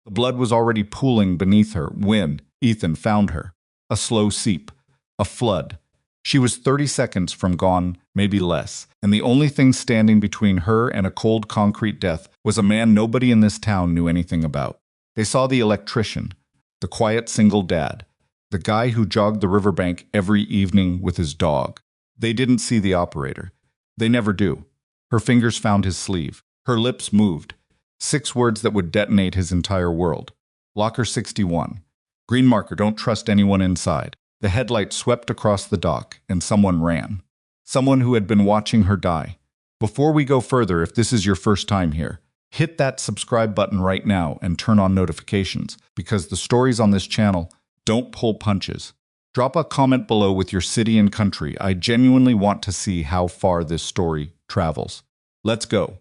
The blood was already pooling beneath her when Ethan found her. A slow seep. A flood. She was 30 seconds from gone, maybe less, and the only thing standing between her and a cold concrete death was a man nobody in this town knew anything about. They saw the electrician, the quiet single dad, the guy who jogged the riverbank every evening with his dog. They didn't see the operator. They never do. Her fingers found his sleeve. Her lips moved. 6 words that would detonate his entire world. Locker 61. Green marker, don't trust anyone inside. The headlight swept across the dock, and someone ran. Someone who had been watching her die. Before we go further, if this is your first time here, hit that subscribe button right now and turn on notifications, because the stories on this channel don't pull punches. Drop a comment below with your city and country. I genuinely want to see how far this story travels. Let's go.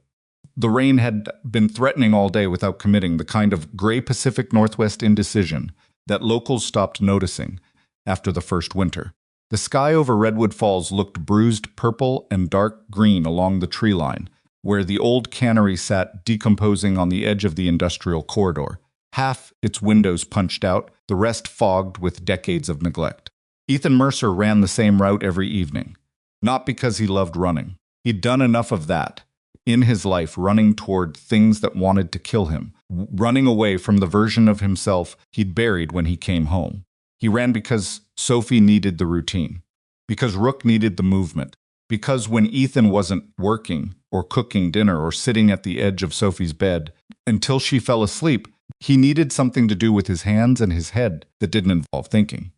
The rain had been threatening all day without committing, the kind of gray Pacific Northwest indecision that locals stopped noticing after the first winter. The sky over Redwood Falls looked bruised purple and dark green along the tree line, where the old cannery sat decomposing on the edge of the industrial corridor. Half its windows punched out, the rest fogged with decades of neglect. Ethan Mercer ran the same route every evening. Not because he loved running. He'd done enough of that in his life, running toward things that wanted to kill him, running away from the version of himself he'd buried when he came home. He ran because Sophie needed the routine, because Rook needed the movement, because when Ethan wasn't working or cooking dinner or sitting at the edge of Sophie's bed until she fell asleep, he needed something to do with his hands and his head that didn't involve thinking.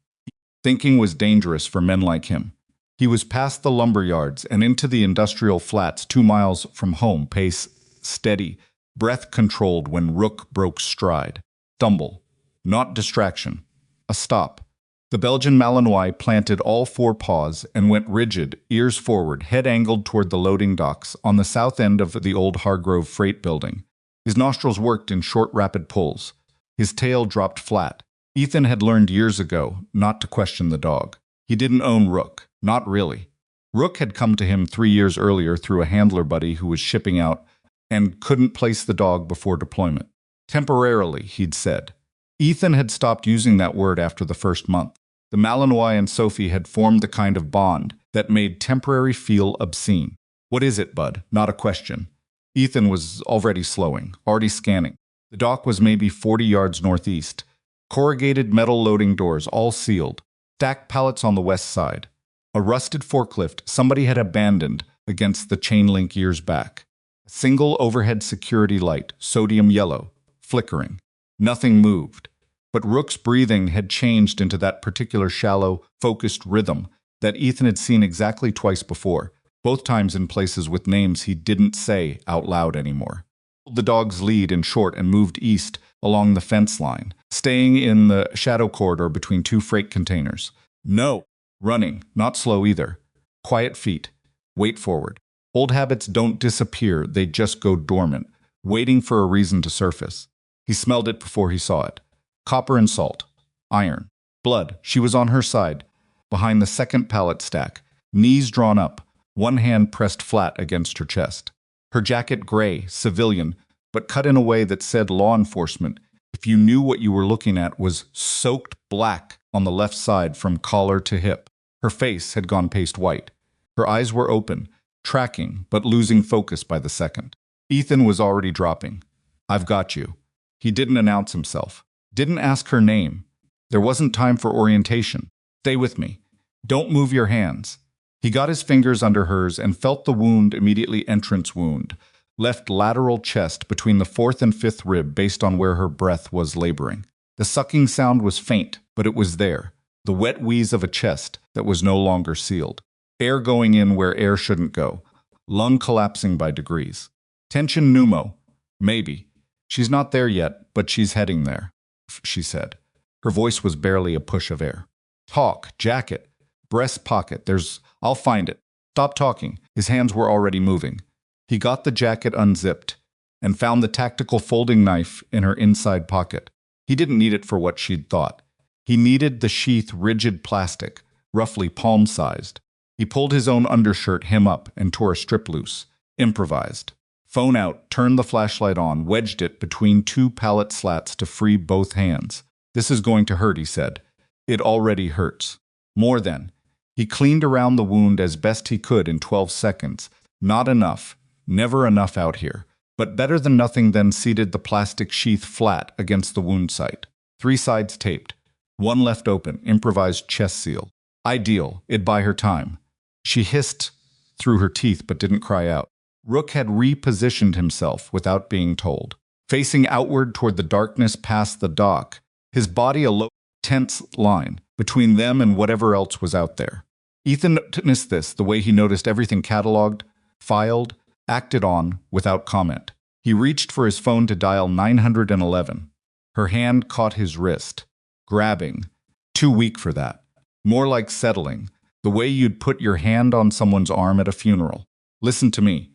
Thinking was dangerous for men like him. He was past the lumber yards and into the industrial flats 2 miles from home, pace steady, breath controlled when Rook broke stride. Stumble, not distraction. A stop. The Belgian Malinois planted all 4 paws and went rigid, ears forward, head angled toward the loading docks on the south end of the old Hargrove freight building. His nostrils worked in short, rapid pulls. His tail dropped flat. Ethan had learned years ago not to question the dog. He didn't own Rook. Not really. Rook had come to him 3 years earlier through a handler buddy who was shipping out and couldn't place the dog before deployment. Temporarily, he'd said. Ethan had stopped using that word after the first month. The Malinois and Sophie had formed the kind of bond that made temporary feel obscene. What is it, bud? Not a question. Ethan was already slowing, already scanning. The dock was maybe 40 yards northeast. Corrugated metal loading doors, all sealed. Stacked pallets on the west side. A rusted forklift somebody had abandoned against the chain link years back. A single overhead security light, sodium yellow, flickering. Nothing moved. But Rook's breathing had changed into that particular shallow, focused rhythm that Ethan had seen exactly twice before, both times in places with names he didn't say out loud anymore. The dog's lead in short and moved east along the fence line, staying in the shadow corridor between 2 freight containers. No. Running, not slow either. Quiet feet. Weight forward. Old habits don't disappear, they just go dormant, waiting for a reason to surface. He smelled it before he saw it. Copper and salt. Iron. Blood. She was on her side, behind the second pallet stack, knees drawn up, one hand pressed flat against her chest. Her jacket gray, civilian, but cut in a way that said law enforcement, if you knew what you were looking at, was soaked black on the left side from collar to hip. Her face had gone paste white. Her eyes were open, tracking, but losing focus by the second. Ethan was already dropping. I've got you. He didn't announce himself. Didn't ask her name. There wasn't time for orientation. Stay with me. Don't move your hands. He got his fingers under hers and felt the wound, immediately entrance wound, left lateral chest between the 4th and 5th rib based on where her breath was laboring. The sucking sound was faint, but it was there. The wet wheeze of a chest that was no longer sealed. Air going in where air shouldn't go. Lung collapsing by degrees. Tension pneumo. Maybe. She's not there yet, but she's heading there, she said. Her voice was barely a push of air. Talk, jacket, breast pocket, I'll find it. Stop talking. His hands were already moving. He got the jacket unzipped and found the tactical folding knife in her inside pocket. He didn't need it for what she'd thought. He needed the sheath rigid plastic, roughly palm-sized. He pulled his own undershirt hem up and tore a strip loose. Improvised. Phone out, turned the flashlight on, wedged it between two pallet slats to free both hands. This is going to hurt, he said. It already hurts. More than. He cleaned around the wound as best he could in 12 seconds. Not enough. Never enough out here. But better than nothing, then seated the plastic sheath flat against the wound site. 3 sides taped. 1 left open, improvised chest seal. Ideal. It'd buy her time. She hissed through her teeth but didn't cry out. Rook had repositioned himself without being told, facing outward toward the darkness past the dock, his body a low, tense line between them and whatever else was out there. Ethan noticed this the way he noticed everything catalogued, filed, acted on without comment. He reached for his phone to dial 911. Her hand caught his wrist, grabbing. Too weak for that. More like settling, the way you'd put your hand on someone's arm at a funeral. Listen to me.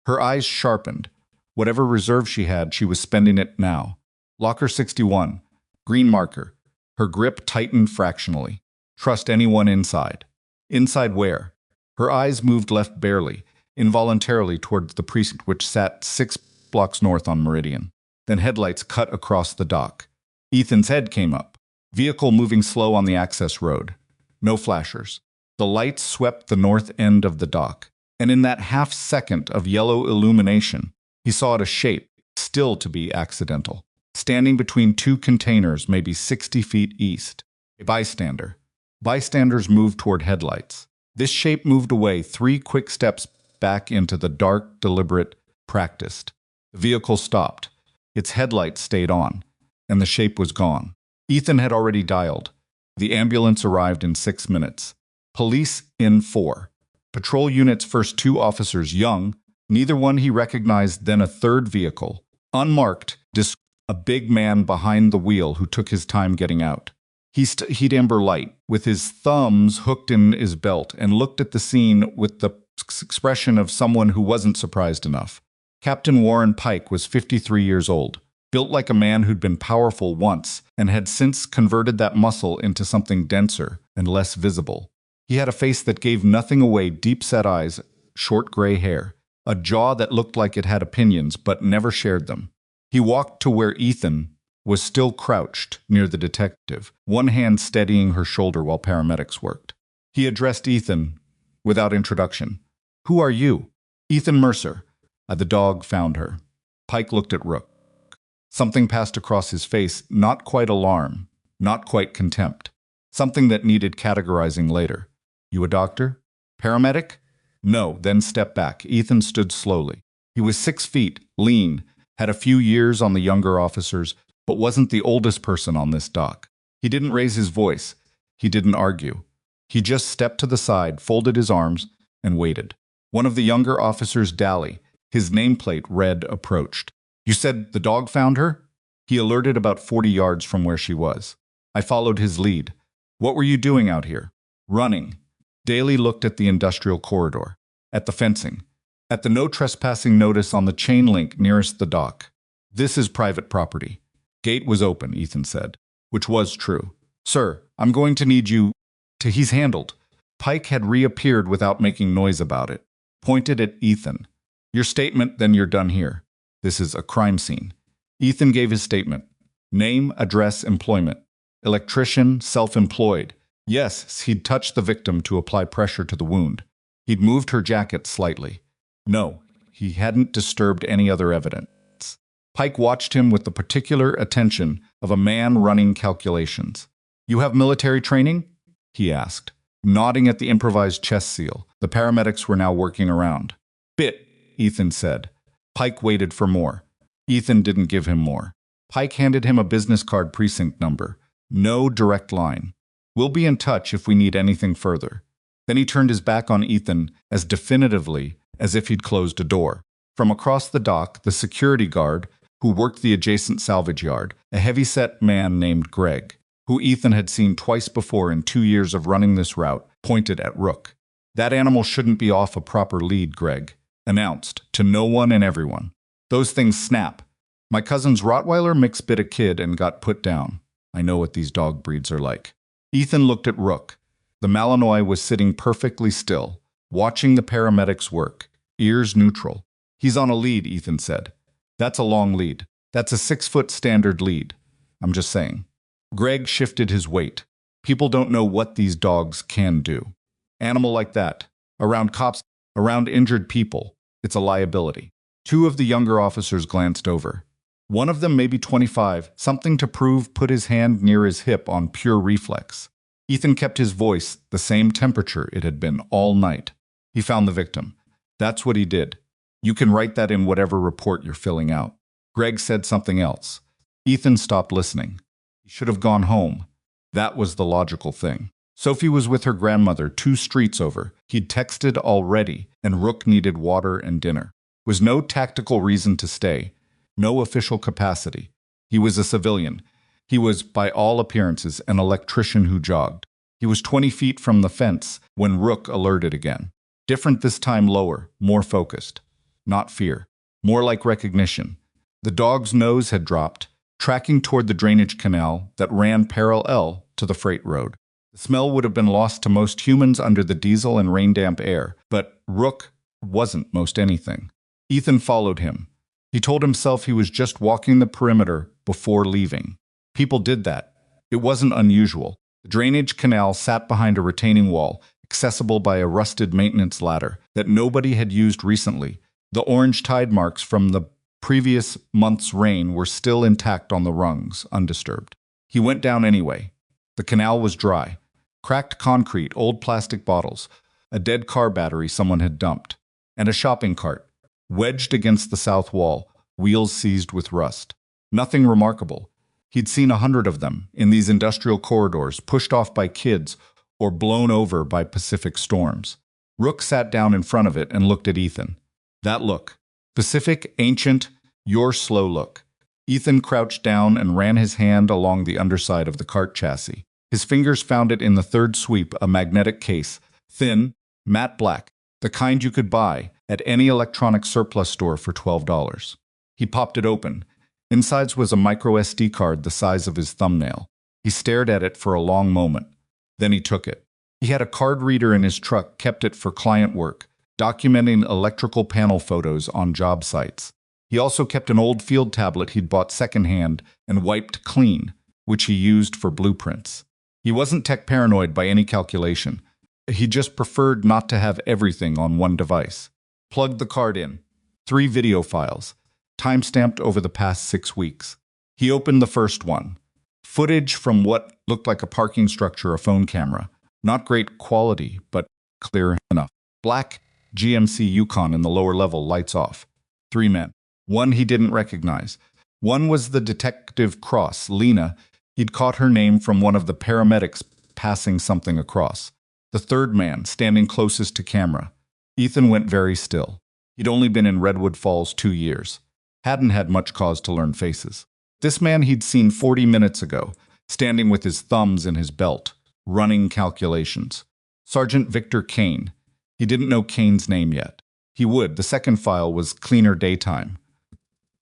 Her eyes sharpened. Whatever reserve she had, she was spending it now. Locker 61. Green marker. Her grip tightened fractionally. Trust anyone inside. Inside where? Her eyes moved left barely, involuntarily towards the precinct which sat 6 blocks north on Meridian. Then headlights cut across the dock. Ethan's head came up. Vehicle moving slow on the access road. No flashers. The lights swept the north end of the dock, and in that half-second of yellow illumination, he saw it a shape, still to be accidental, standing between 2 containers maybe 60 feet east. A bystander. Bystanders moved toward headlights. This shape moved away 3 quick steps back into the dark, deliberate, practiced. The vehicle stopped. Its headlights stayed on, and the shape was gone. Ethan had already dialed. The ambulance arrived in 6 minutes. Police in 4. Patrol unit's first 2 officers young, neither one he recognized, then a third vehicle, unmarked, a big man behind the wheel who took his time getting out. He'd amber light, with his thumbs hooked in his belt, and looked at the scene with the expression of someone who wasn't surprised enough. Captain Warren Pike was 53 years old, built like a man who'd been powerful once and had since converted that muscle into something denser and less visible. He had a face that gave nothing away, deep-set eyes, short gray hair, a jaw that looked like it had opinions but never shared them. He walked to where Ethan was still crouched near the detective, one hand steadying her shoulder while paramedics worked. He addressed Ethan without introduction. "Who are you?" "Ethan Mercer. The dog found her." Pike looked at Rook. Something passed across his face, not quite alarm, not quite contempt. Something that needed categorizing later. "You a doctor? Paramedic?" "No," then step back. Ethan stood slowly. He was 6 feet, lean, had a few years on the younger officers, but wasn't the oldest person on this dock. He didn't raise his voice. He didn't argue. He just stepped to the side, folded his arms, and waited. One of the younger officers, Daly, his nameplate read, approached. "You said the dog found her?" He alerted about 40 yards from where she was. I followed his lead. "What were you doing out here?" "Running." Daly looked at the industrial corridor, at the fencing, at the no trespassing notice on the chain link nearest the dock. "This is private property." "Gate was open," Ethan said, which was true. "Sir, I'm going to need you to..." "He's handled." Pike had reappeared without making noise about it, pointed at Ethan. "Your statement, then you're done here. This is a crime scene." Ethan gave his statement. Name, address, employment. Electrician, self-employed. Yes, he'd touched the victim to apply pressure to the wound. He'd moved her jacket slightly. No, he hadn't disturbed any other evidence. Pike watched him with the particular attention of a man running calculations. "You have military training?" he asked, nodding at the improvised chest seal. The paramedics were now working around. "Bit," Ethan said. Pike waited for more. Ethan didn't give him more. Pike handed him a business card, precinct number. No direct line. "We'll be in touch if we need anything further." Then he turned his back on Ethan as definitively as if he'd closed a door. From across the dock, the security guard, who worked the adjacent salvage yard, a heavy-set man named Greg, who Ethan had seen twice before in 2 years of running this route, pointed at Rook. "That animal shouldn't be off a proper lead," Greg announced, to no one and everyone. "Those things snap. My cousin's Rottweiler mix bit a kid and got put down. I know what these dog breeds are like." Ethan looked at Rook. The Malinois was sitting perfectly still, watching the paramedics work, ears neutral. He's on a lead, Ethan said. That's a long lead. That's a 6-foot standard lead. I'm just saying. Greg shifted his weight. People don't know what these dogs can do. Animal like that, around cops, around injured people, it's a liability. Two of the younger officers glanced over. One of them, maybe 25, something to prove, put his hand near his hip on pure reflex. Ethan kept his voice the same temperature it had been all night. He found the victim. That's what he did. You can write that in whatever report you're filling out. Greg said something else. Ethan stopped listening. He should have gone home. That was the logical thing. Sophie was with her grandmother 2 streets over. He'd texted already, and Rook needed water and dinner. Was no tactical reason to stay, no official capacity. He was a civilian. He was, by all appearances, an electrician who jogged. He was 20 feet from the fence when Rook alerted again. Different this time, lower, more focused. Not fear. More like recognition. The dog's nose had dropped, tracking toward the drainage canal that ran parallel to the freight road. The smell would have been lost to most humans under the diesel and rain-damp air, but Rook wasn't most anything. Ethan followed him. He told himself he was just walking the perimeter before leaving. People did that. It wasn't unusual. The drainage canal sat behind a retaining wall, accessible by a rusted maintenance ladder that nobody had used recently. The orange tide marks from the previous month's rain were still intact on the rungs, undisturbed. He went down anyway. The canal was dry. Cracked concrete, old plastic bottles, a dead car battery someone had dumped, and a shopping cart, wedged against the south wall, wheels seized with rust. Nothing remarkable. He'd seen 100 of them in these industrial corridors, pushed off by kids or blown over by Pacific storms. Rook sat down in front of it and looked at Ethan. That look. Pacific, ancient, your slow look. Ethan crouched down and ran his hand along the underside of the cart chassis. His fingers found it in the third sweep, a magnetic case, thin, matte black, the kind you could buy at any electronic surplus store for $12. He popped it open. Inside was a micro SD card the size of his thumbnail. He stared at it for a long moment. Then he took it. He had a card reader in his truck, kept it for client work, documenting electrical panel photos on job sites. He also kept an old field tablet he'd bought secondhand and wiped clean, which he used for blueprints. He wasn't tech paranoid by any calculation. He just preferred not to have everything on one device. Plugged the card in. 3 video files, time-stamped over the past 6 weeks. He opened the first one. Footage from what looked like a parking structure, a phone camera. Not great quality, but clear enough. Black GMC Yukon in the lower level, lights off. 3 men. One he didn't recognize. One was the detective Cross, Lena. He'd caught her name from one of the paramedics passing something across. The third man, standing closest to camera. Ethan went very still. He'd only been in Redwood Falls 2 years. Hadn't had much cause to learn faces. This man he'd seen 40 minutes ago, standing with his thumbs in his belt, running calculations. Sergeant Victor Kane. He didn't know Kane's name yet. He would. The second file was cleaner daytime.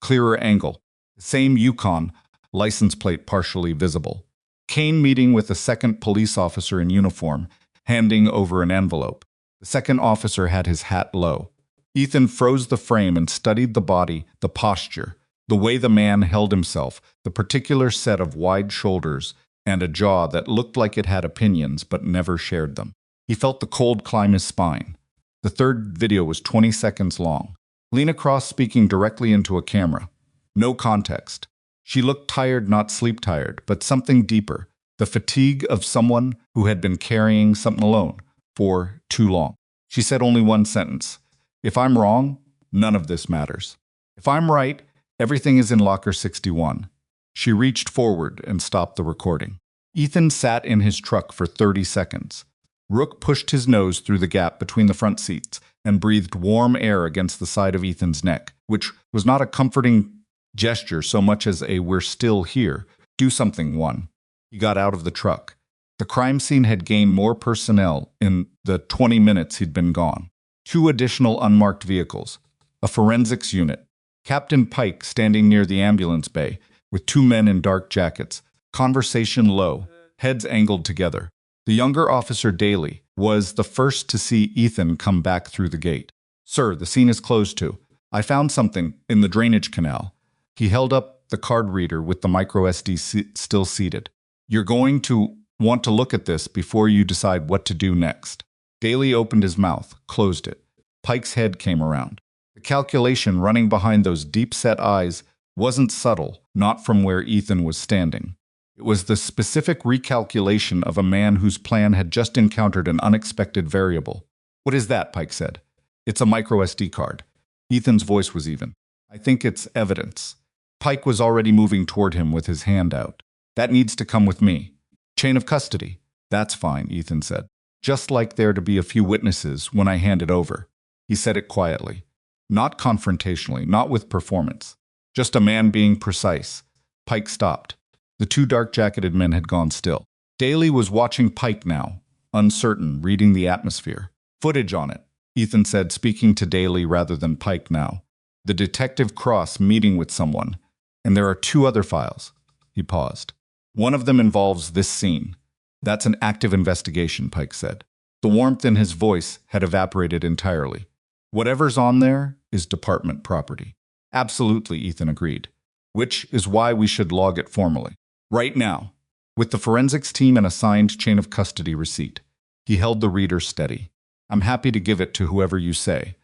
Clearer angle. Same Yukon, license plate partially visible. Kane meeting with a second police officer in uniform, handing over an envelope. The second officer had his hat low. Ethan froze the frame and studied the body, the posture, the way the man held himself, the particular set of wide shoulders, and a jaw that looked like it had opinions but never shared them. He felt the cold climb his spine. The third video was 20 seconds long. Lena Cross speaking directly into a camera. No context. She looked tired, not sleep-tired, but something deeper. The fatigue of someone who had been carrying something alone for too long. She said only one sentence. If I'm wrong, none of this matters. If I'm right, everything is in locker 61. She reached forward and stopped the recording. Ethan sat in his truck for 30 seconds. Rook pushed his nose through the gap between the front seats and breathed warm air against the side of Ethan's neck, which was not a comforting gesture so much as a "we're still here, do something" one. He got out of the truck. The crime scene had gained more personnel in the 20 minutes he'd been gone. 2 additional unmarked vehicles, a forensics unit, Captain Pike standing near the ambulance bay with 2 men in dark jackets, conversation low, heads angled together. The younger officer, Daly, was the first to see Ethan come back through the gate. "Sir, the scene is closed to." I found something in the drainage canal. He held up the card reader with the micro SD still seated. You're going to want to look at this before you decide what to do next. Daly opened his mouth, closed it. Pike's head came around. The calculation running behind those deep-set eyes wasn't subtle, not from where Ethan was standing. It was the specific recalculation of a man whose plan had just encountered an unexpected variable. What is that? Pike said. It's a micro SD card. Ethan's voice was even. I think it's evidence. Pike was already moving toward him with his hand out. That needs to come with me. Chain of custody. That's fine, Ethan said. Just like there to be a few witnesses when I hand it over. He said it quietly. Not confrontationally, not with performance. Just a man being precise. Pike stopped. The two dark-jacketed men had gone still. Daly was watching Pike now, uncertain, reading the atmosphere. Footage on it, Ethan said, speaking to Daly rather than Pike now. The detective Cross meeting with someone. And there are two other files. He paused. One of them involves this scene. That's an active investigation, Pike said. The warmth in his voice had evaporated entirely. Whatever's on there is department property. Absolutely, Ethan agreed. Which is why we should log it formally. Right now, with the forensics team and a signed chain of custody receipt. He held the reader steady. I'm happy to give it to whoever you say.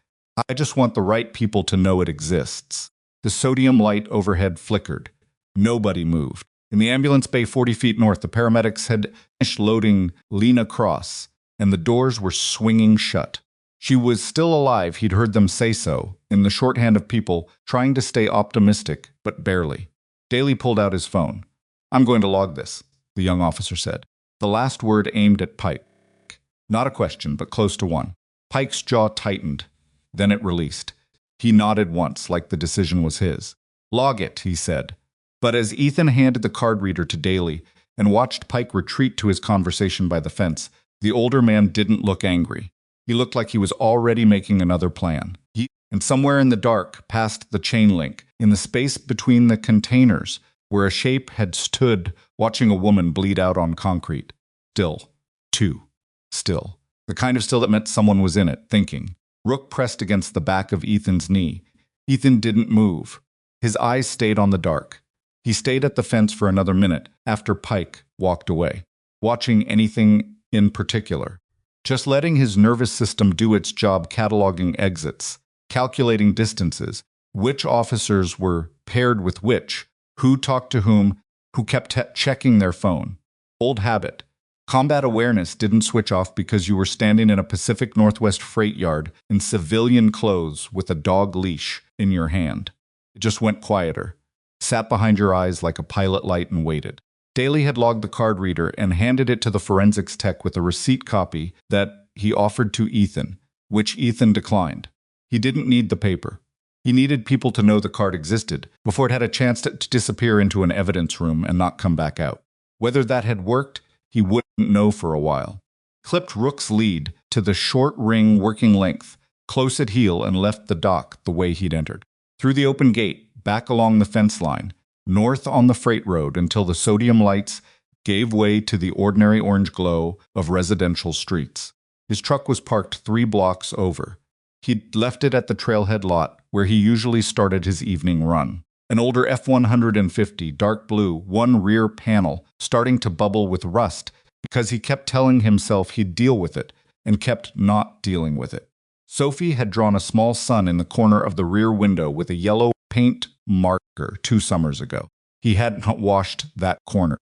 I just want the right people to know it exists. The sodium light overhead flickered. Nobody moved. In the ambulance bay 40 feet north, the paramedics had finished loading Lena Cross, and the doors were swinging shut. She was still alive, he'd heard them say so, in the shorthand of people trying to stay optimistic, but barely. Daly pulled out his phone. I'm going to log this, the young officer said. The last word aimed at Pike. Not a question, but close to one. Pike's jaw tightened. Then it released. He nodded once, like the decision was his. Log it, he said. But as Ethan handed the card reader to Daly and watched Pike retreat to his conversation by the fence, the older man didn't look angry. He looked like he was already making another plan. And somewhere in the dark, past the chain link, in the space between the containers, where a shape had stood watching a woman bleed out on concrete. Still. Still. The kind of still that meant someone was in it, thinking. Rook pressed against the back of Ethan's knee. Ethan didn't move. His eyes stayed on the dark. He stayed at the fence for another minute after Pike walked away, watching anything in particular. Just letting his nervous system do its job cataloging exits, calculating distances, which officers were paired with which, who talked to whom, who kept checking their phone. Old habit. Combat awareness didn't switch off because you were standing in a Pacific Northwest freight yard in civilian clothes with a dog leash in your hand. It just went quieter, sat behind your eyes like a pilot light and waited. Daly had logged the card reader and handed it to the forensics tech with a receipt copy that he offered to Ethan, which Ethan declined. He didn't need the paper. He needed people to know the card existed before it had a chance to disappear into an evidence room and not come back out. Whether that had worked, he wouldn't know for a while. Clipped Rook's lead to the short ring working length, close at heel, and left the dock the way he'd entered. Through the open gate, back along the fence line, north on the freight road until the sodium lights gave way to the ordinary orange glow of residential streets. His truck was parked 3 blocks over. He'd left it at the trailhead lot where he usually started his evening run. An older F-150, dark blue, one rear panel starting to bubble with rust because he kept telling himself he'd deal with it and kept not dealing with it. Sophie had drawn a small sun in the corner of the rear window with a yellow paint marker 2 summers ago. He hadn't washed that corner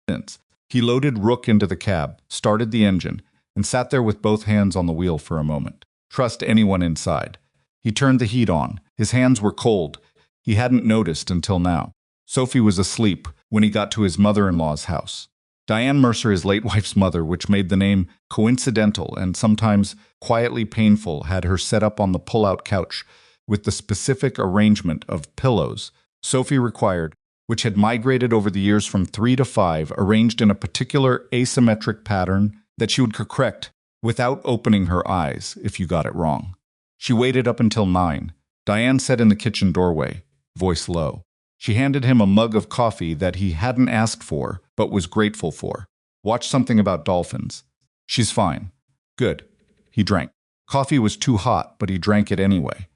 since. He loaded Rook into the cab, started the engine, and sat there with both hands on the wheel for a moment. Trust anyone inside. He turned the heat on. His hands were cold. He hadn't noticed until now. Sophie was asleep when he got to his mother-in-law's house. Diane Mercer, his late wife's mother, which made the name coincidental and sometimes quietly painful, had her set up on the pull-out couch with the specific arrangement of pillows Sophie required, which had migrated over the years from 3 to 5, arranged in a particular asymmetric pattern that she would correct without opening her eyes if you got it wrong. She waited up until 9. Diane sat in the kitchen doorway, voice low. She handed him a mug of coffee that he hadn't asked for, but was grateful for. Watch something about dolphins. She's fine. Good. He drank. Coffee was too hot, but he drank it anyway.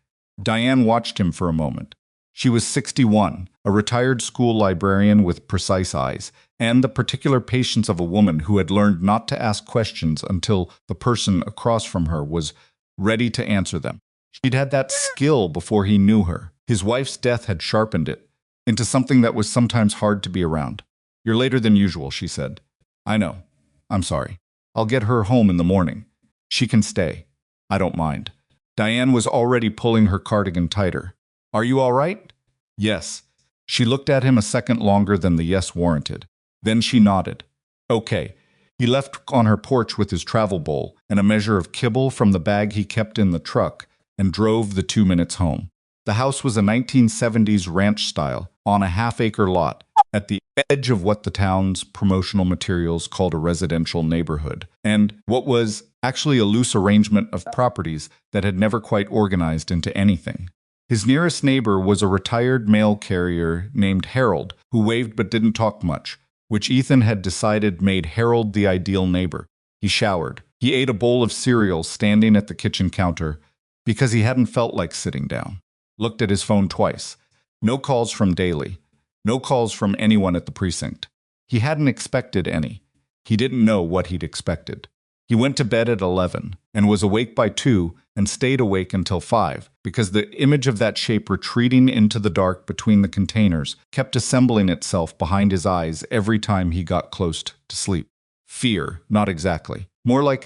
Diane watched him for a moment. She was 61, a retired school librarian with precise eyes, and the particular patience of a woman who had learned not to ask questions until the person across from her was ready to answer them. She'd had that skill before he knew her. His wife's death had sharpened it into something that was sometimes hard to be around. "You're later than usual," she said. "I know. I'm sorry. I'll get her home in the morning. She can stay. I don't mind." Diane was already pulling her cardigan tighter. "Are you all right?" "Yes." She looked at him a second longer than the yes warranted. Then she nodded. "Okay." He left on her porch with his travel bowl and a measure of kibble from the bag he kept in the truck and drove the 2 minutes home. The house was a 1970s ranch style, on a half-acre lot, at the edge of what the town's promotional materials called a residential neighborhood, and what was actually a loose arrangement of properties that had never quite organized into anything. His nearest neighbor was a retired mail carrier named Harold, who waved but didn't talk much, which Ethan had decided made Harold the ideal neighbor. He showered. He ate a bowl of cereal standing at the kitchen counter because he hadn't felt like sitting down. Looked at his phone twice. No calls from Daly. No calls from anyone at the precinct. He hadn't expected any. He didn't know what he'd expected. He went to bed at 11 and was awake by 2 and stayed awake until 5 because the image of that shape retreating into the dark between the containers kept assembling itself behind his eyes every time he got close to sleep. Fear, not exactly. More like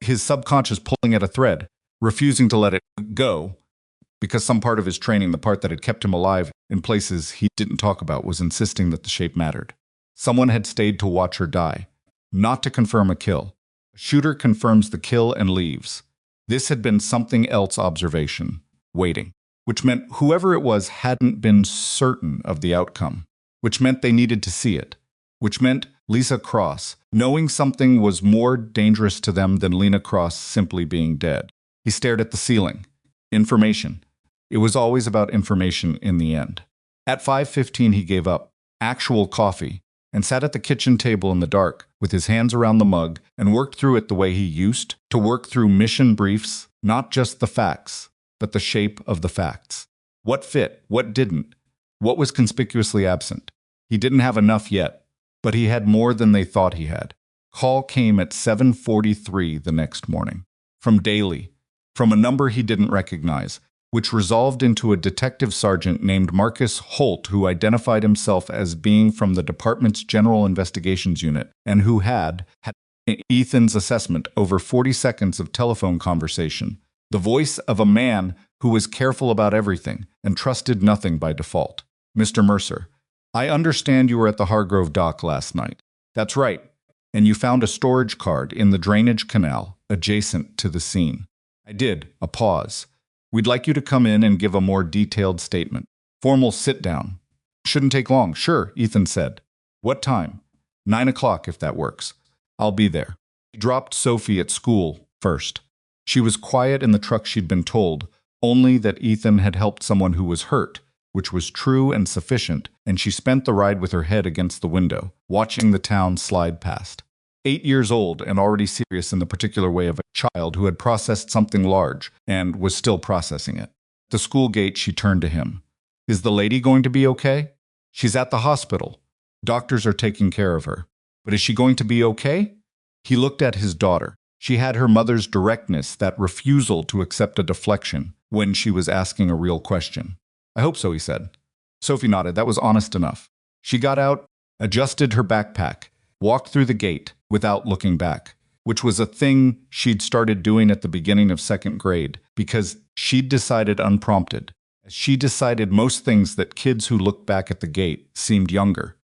his subconscious pulling at a thread, refusing to let it go, because some part of his training, the part that had kept him alive in places he didn't talk about, was insisting that the shape mattered. Someone had stayed to watch her die, not to confirm a kill. A shooter confirms the kill and leaves. This had been something else observation, waiting, which meant whoever it was hadn't been certain of the outcome, which meant they needed to see it, which meant Lisa Cross, knowing something was more dangerous to them than Lena Cross simply being dead. He stared at the ceiling. Information. It was always about information in the end. At 5:15 he gave up, actual coffee, and sat at the kitchen table in the dark, with his hands around the mug, and worked through it the way he used to work through mission briefs, not just the facts, but the shape of the facts. What fit, what didn't, what was conspicuously absent. He didn't have enough yet, but he had more than they thought he had. Call came at 7:43 the next morning. From Daly, from a number he didn't recognize, which resolved into a detective sergeant named Marcus Holt, who identified himself as being from the department's General Investigations Unit, and who had Ethan's assessment over 40 seconds of telephone conversation, the voice of a man who was careful about everything and trusted nothing by default. "Mr. Mercer, I understand you were at the Hargrove dock last night." "That's right. And you found a storage card in the drainage canal adjacent to the scene." "I did." A pause. "We'd like you to come in and give a more detailed statement." "Formal sit-down." "Shouldn't take long." "Sure," Ethan said. "What time?" 9 o'clock, if that works. I'll be there." He dropped Sophie at school first. She was quiet in the truck, she'd been told, only that Ethan had helped someone who was hurt, which was true and sufficient, and she spent the ride with her head against the window, watching the town slide past. 8 years old and already serious in the particular way of a child who had processed something large and was still processing it. At the school gate, she turned to him. "Is the lady going to be okay?" "She's at the hospital. Doctors are taking care of her. But is she going to be okay?" He looked at his daughter. She had her mother's directness, that refusal to accept a deflection when she was asking a real question. "I hope so," he said. Sophie nodded. That was honest enough. She got out, adjusted her backpack, walked through the gate without looking back, which was a thing she'd started doing at the beginning of 2nd grade because she'd decided unprompted. She decided most things that kids who looked back at the gate seemed younger.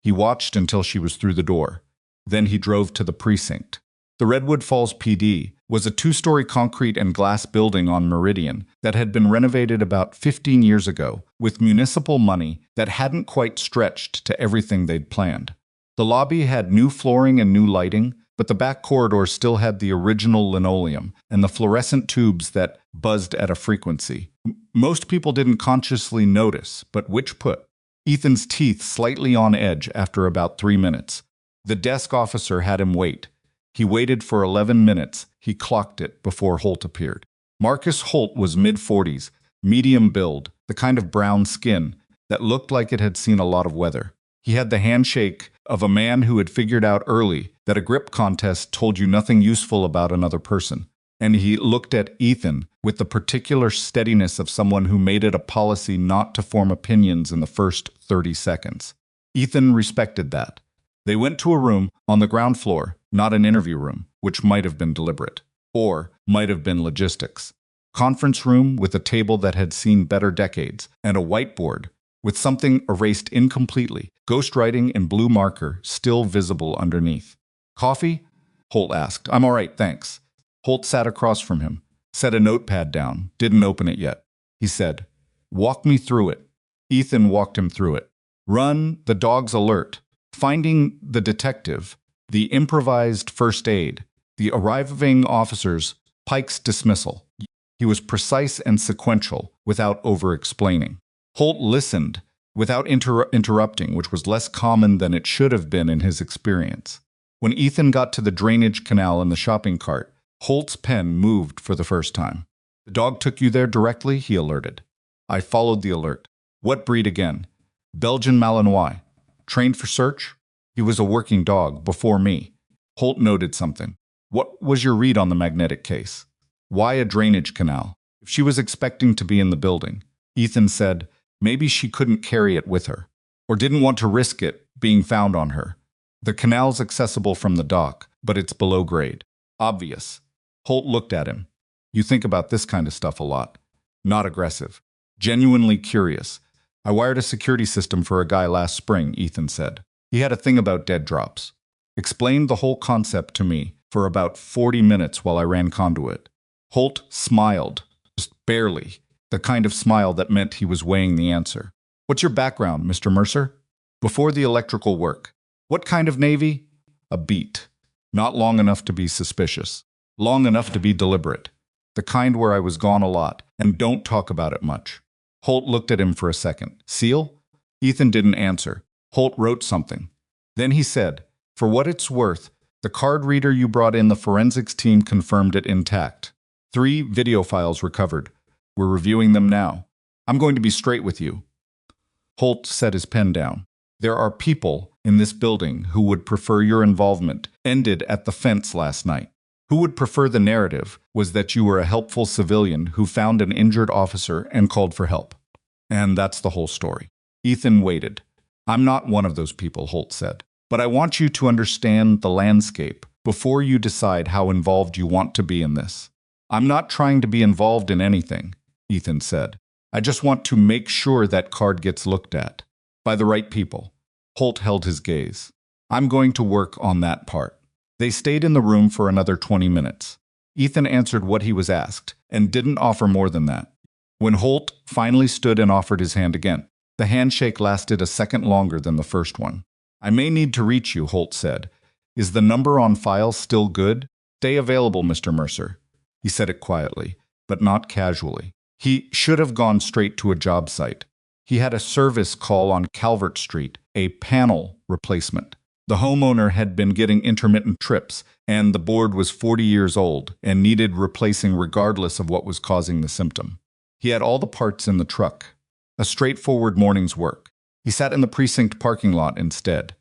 He watched until she was through the door. Then he drove to the precinct. The Redwood Falls PD was a 2-story concrete and glass building on Meridian that had been renovated about 15 years ago with municipal money that hadn't quite stretched to everything they'd planned. The lobby had new flooring and new lighting, but the back corridor still had the original linoleum and the fluorescent tubes that buzzed at a frequency. Most people didn't consciously notice, but which put Ethan's teeth slightly on edge after about 3 minutes. The desk officer had him wait. He waited for 11 minutes. He clocked it before Holt appeared. Marcus Holt was mid-40s, medium build, the kind of brown skin that looked like it had seen a lot of weather. He had the handshake of a man who had figured out early that a grip contest told you nothing useful about another person. And he looked at Ethan with the particular steadiness of someone who made it a policy not to form opinions in the first 30 seconds. Ethan respected that. They went to a room on the ground floor, not an interview room, which might have been deliberate, or might have been logistics. Conference room with a table that had seen better decades, and a whiteboard with something erased incompletely, ghostwriting in blue marker still visible underneath. Coffee? Holt asked. I'm all right, thanks. Holt sat across from him, set a notepad down, didn't open it yet. He said, walk me through it. Ethan walked him through it. Run, the dog's alert. Finding the detective, the improvised first aid, the arriving officers, Pike's dismissal. He was precise and sequential, without over-explaining. Holt listened, without interrupting, which was less common than it should have been in his experience. When Ethan got to the drainage canal and the shopping cart, Holt's pen moved for the first time. The dog took you there directly, he alerted. I followed the alert. What breed again? Belgian Malinois. Trained for search? He was a working dog, before me. Holt noted something. What was your read on the magnetic case? Why a drainage canal? If she was expecting to be in the building, Ethan said, maybe she couldn't carry it with her, or didn't want to risk it being found on her. The canal's accessible from the dock, but it's below grade. Obvious. Holt looked at him. You think about this kind of stuff a lot. Not aggressive. Genuinely curious. I wired a security system for a guy last spring, Ethan said. He had a thing about dead drops. Explained the whole concept to me for about 40 minutes while I ran conduit. Holt smiled, just barely, the kind of smile that meant he was weighing the answer. What's your background, Mr. Mercer? Before the electrical work. What kind of Navy? A beat. Not long enough to be suspicious. Long enough to be deliberate. The kind where I was gone a lot, and don't talk about it much. Holt looked at him for a second. SEAL? Ethan didn't answer. Holt wrote something. Then he said, for what it's worth, the card reader you brought in the forensics team confirmed it intact. 3 video files recovered. We're reviewing them now. I'm going to be straight with you. Holt set his pen down. There are people in this building who would prefer your involvement ended at the fence last night. Who would prefer the narrative was that you were a helpful civilian who found an injured officer and called for help. And that's the whole story. Ethan waited. I'm not one of those people, Holt said. But I want you to understand the landscape before you decide how involved you want to be in this. I'm not trying to be involved in anything, Ethan said. I just want to make sure that card gets looked at. By the right people. Holt held his gaze. I'm going to work on that part. They stayed in the room for another 20 minutes. Ethan answered what he was asked, and didn't offer more than that. When Holt finally stood and offered his hand again, the handshake lasted a second longer than the first one. I may need to reach you, Holt said. Is the number on file still good? Stay available, Mr. Mercer. He said it quietly, but not casually. He should have gone straight to a job site. He had a service call on Calvert Street, a panel replacement. The homeowner had been getting intermittent trips, and the board was 40 years old and needed replacing regardless of what was causing the symptom. He had all the parts in the truck. A straightforward morning's work. He sat in the precinct parking lot instead.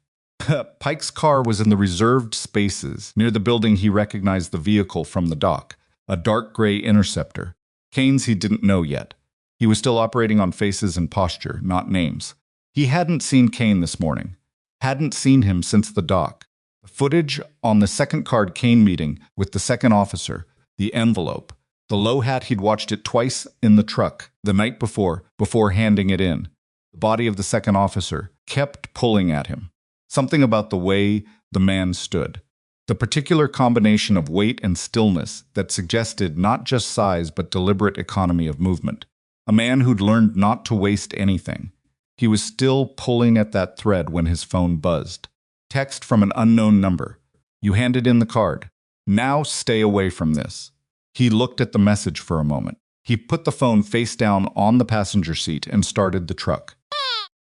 Pike's car was in the reserved spaces. Near the building he recognized the vehicle from the dock, a dark gray Interceptor. Kane's he didn't know yet. He was still operating on faces and posture, not names. He hadn't seen Kane this morning. Hadn't seen him since the dock. The footage on the second card Kane meeting with the second officer, the envelope, the low hat he'd watched it twice in the truck the night before handing it in. The body of the second officer kept pulling at him. Something about the way the man stood. The particular combination of weight and stillness that suggested not just size but deliberate economy of movement. A man who'd learned not to waste anything. He was still pulling at that thread when his phone buzzed. Text from an unknown number. You handed in the card. Now stay away from this. He looked at the message for a moment. He put the phone face down on the passenger seat and started the truck.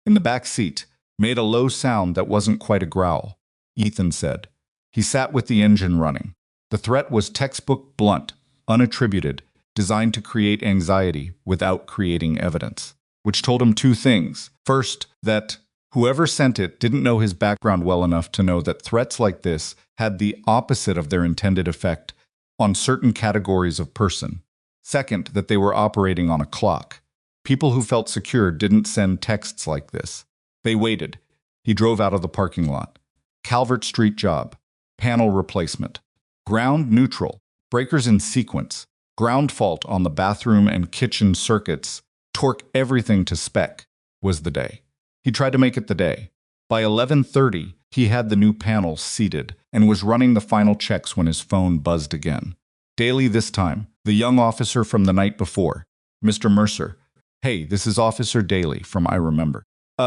In the back seat, made a low sound that wasn't quite a growl. Ethan said. He sat with the engine running. The threat was textbook blunt, unattributed, designed to create anxiety without creating evidence, which told him two things. First, that whoever sent it didn't know his background well enough to know that threats like this had the opposite of their intended effect on certain categories of person. Second, that they were operating on a clock. People who felt secure didn't send texts like this. They waited. He drove out of the parking lot. Calvert Street job. Panel replacement. Ground neutral. Breakers in sequence. Ground fault on the bathroom and kitchen circuits. Torque everything to spec. Was the day. He tried to make it the day. By 11:30, he had the new panels seated and was running the final checks when his phone buzzed again. Daly this time, the young officer from the night before. Mr. Mercer. Hey, this is Officer Daly from I Remember.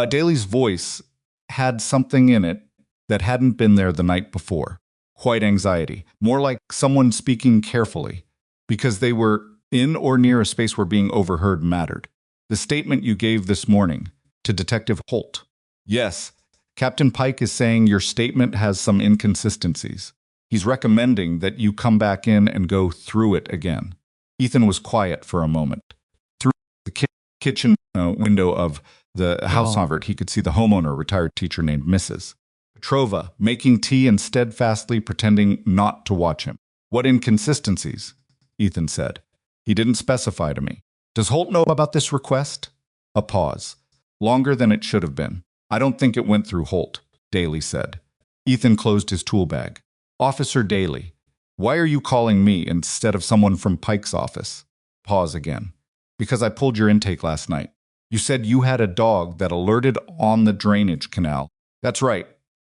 Daly's voice had something in it that hadn't been there the night before. Quite anxiety. More like someone speaking carefully. Because they were in or near a space where being overheard mattered. The statement you gave this morning to Detective Holt. Yes, Captain Pike is saying your statement has some inconsistencies. He's recommending that you come back in and go through it again. Ethan was quiet for a moment. Through the kitchen window of the house convert, he could see the homeowner, a retired teacher named Mrs. Petrova, making tea and steadfastly pretending not to watch him. What inconsistencies? Ethan said. He didn't specify to me. Does Holt know about this request? A pause. Longer than it should have been. I don't think it went through Holt, Daly said. Ethan closed his tool bag. Officer Daly, why are you calling me instead of someone from Pike's office? Pause again. Because I pulled your intake last night. You said you had a dog that alerted on the drainage canal. That's right.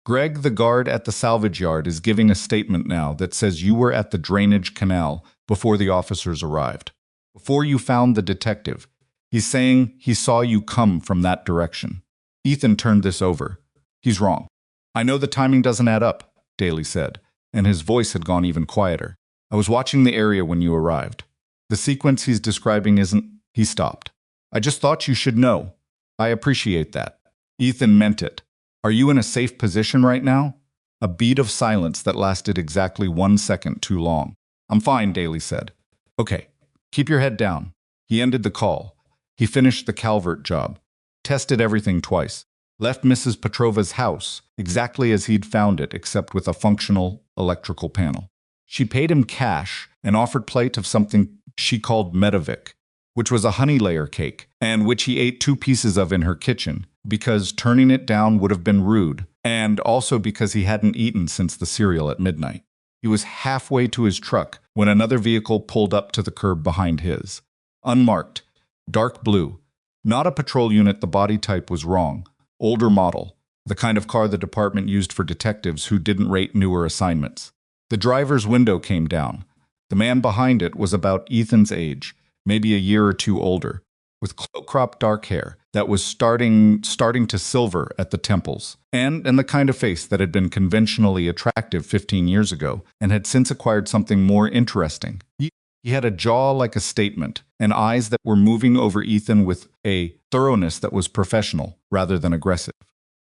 Greg, the guard at the salvage yard, is giving a statement now that says you were at the drainage canal before the officers arrived. Before you found the detective. He's saying he saw you come from that direction. Ethan turned this over. He's wrong. I know the timing doesn't add up, Daly said, and his voice had gone even quieter. I was watching the area when you arrived. The sequence he's describing isn't... He stopped. I just thought you should know. I appreciate that. Ethan meant it. Are you in a safe position right now? A beat of silence that lasted exactly 1 second too long. I'm fine, Daly said. Okay, keep your head down. He ended the call. He finished the Calvert job. Tested everything twice. Left Mrs. Petrova's house exactly as he'd found it, except with a functional electrical panel. She paid him cash and offered plate of something she called Medovic, which was a honey layer cake, and which he ate 2 pieces of in her kitchen, because turning it down would have been rude, and also because he hadn't eaten since the cereal at midnight. He was halfway to his truck when another vehicle pulled up to the curb behind his. Unmarked. Dark blue. Not a patrol unit, the body type was wrong. Older model. The kind of car the department used for detectives who didn't rate newer assignments. The driver's window came down. The man behind it was about Ethan's age, maybe a year or 2 older, with close-cropped dark hair that was starting to silver at the temples, and the kind of face that had been conventionally attractive 15 years ago and had since acquired something more interesting. He had a jaw like a statement, and eyes that were moving over Ethan with a thoroughness that was professional rather than aggressive.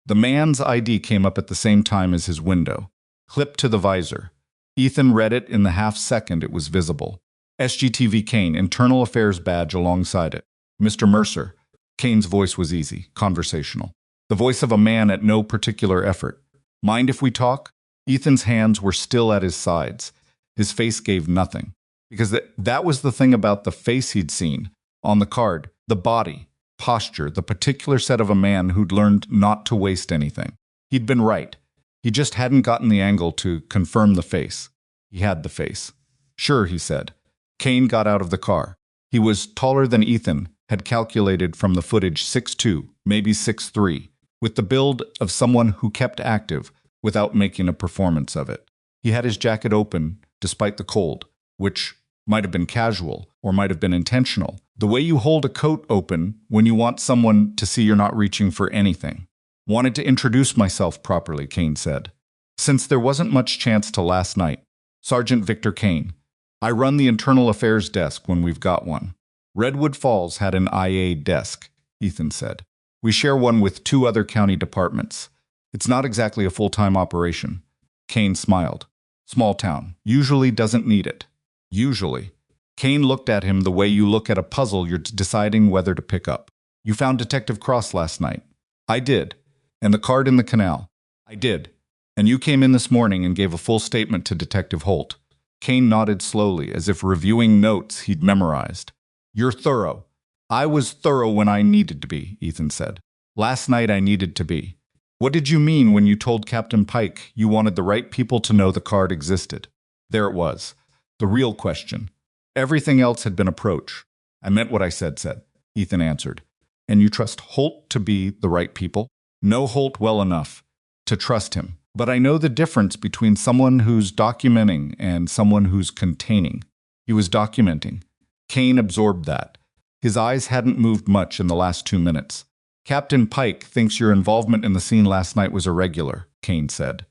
The man's ID came up at the same time as his window, clipped to the visor. Ethan read it in the half-second it was visible. SGTV Kane, Internal Affairs badge alongside it. Mr. Mercer. Kane's voice was easy, conversational. The voice of a man at no particular effort. Mind if we talk? Ethan's hands were still at his sides. His face gave nothing. Because that was the thing about the face he'd seen. On the card, the body, posture, the particular set of a man who'd learned not to waste anything. He'd been right. He just hadn't gotten the angle to confirm the face. He had the face. Sure, he said. Kane got out of the car. He was taller than Ethan, had calculated from the footage 6'2", maybe 6'3", with the build of someone who kept active without making a performance of it. He had his jacket open, despite the cold, which might have been casual or might have been intentional. The way you hold a coat open when you want someone to see you're not reaching for anything. Wanted to introduce myself properly, Kane said. Since there wasn't much chance to last night. Sergeant Victor Kane. I run the Internal Affairs desk when we've got one. Redwood Falls had an IA desk, Ethan said. We share one with 2 other county departments. It's not exactly a full-time operation. Kane smiled. Small town. Usually doesn't need it. Usually. Kane looked at him the way you look at a puzzle you're deciding whether to pick up. You found Detective Cross last night. I did. And the card in the canal. I did. And you came in this morning and gave a full statement to Detective Holt. Kane nodded slowly, as if reviewing notes he'd memorized. You're thorough. I was thorough when I needed to be, Ethan said. Last night I needed to be. What did you mean when you told Captain Pike you wanted the right people to know the card existed? There it was. The real question. Everything else had been approach. I meant what I said, Ethan answered. And you trust Holt to be the right people? Know Holt well enough to trust him. But I know the difference between someone who's documenting and someone who's containing. He was documenting. Kane absorbed that. His eyes hadn't moved much in the last 2 minutes. Captain Pike thinks your involvement in the scene last night was irregular, Kane said.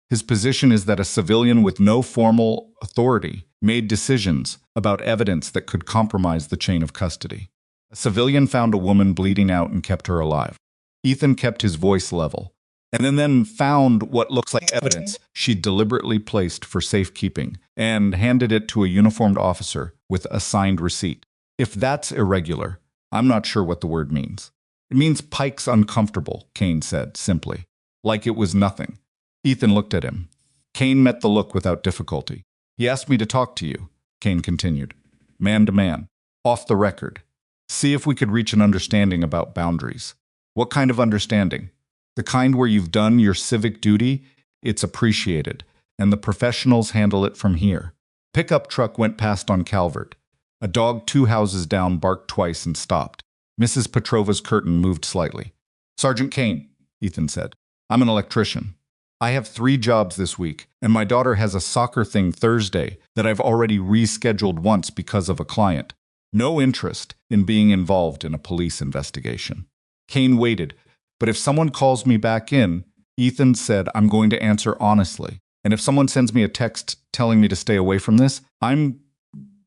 His position is that a civilian with no formal authority made decisions about evidence that could compromise the chain of custody. A civilian found a woman bleeding out and kept her alive. Ethan kept his voice level, and then found what looks like evidence she'd deliberately placed for safekeeping and handed it to a uniformed officer with a signed receipt. If that's irregular, I'm not sure what the word means. It means Pike's uncomfortable, Kane said, simply. Like it was nothing. Ethan looked at him. Kane met the look without difficulty. He asked me to talk to you, Kane continued. Man to man. Off the record. See if we could reach an understanding about boundaries. What kind of understanding? The kind where you've done your civic duty, it's appreciated, and the professionals handle it from here. Pickup truck went past on Calvert. A dog 2 houses down barked twice and stopped. Mrs. Petrova's curtain moved slightly. Sergeant Kane, Ethan said. I'm an electrician. I have 3 jobs this week, and my daughter has a soccer thing Thursday that I've already rescheduled once because of a client. No interest in being involved in a police investigation. Kane waited, but if someone calls me back in, Ethan said, I'm going to answer honestly. And if someone sends me a text telling me to stay away from this, I'm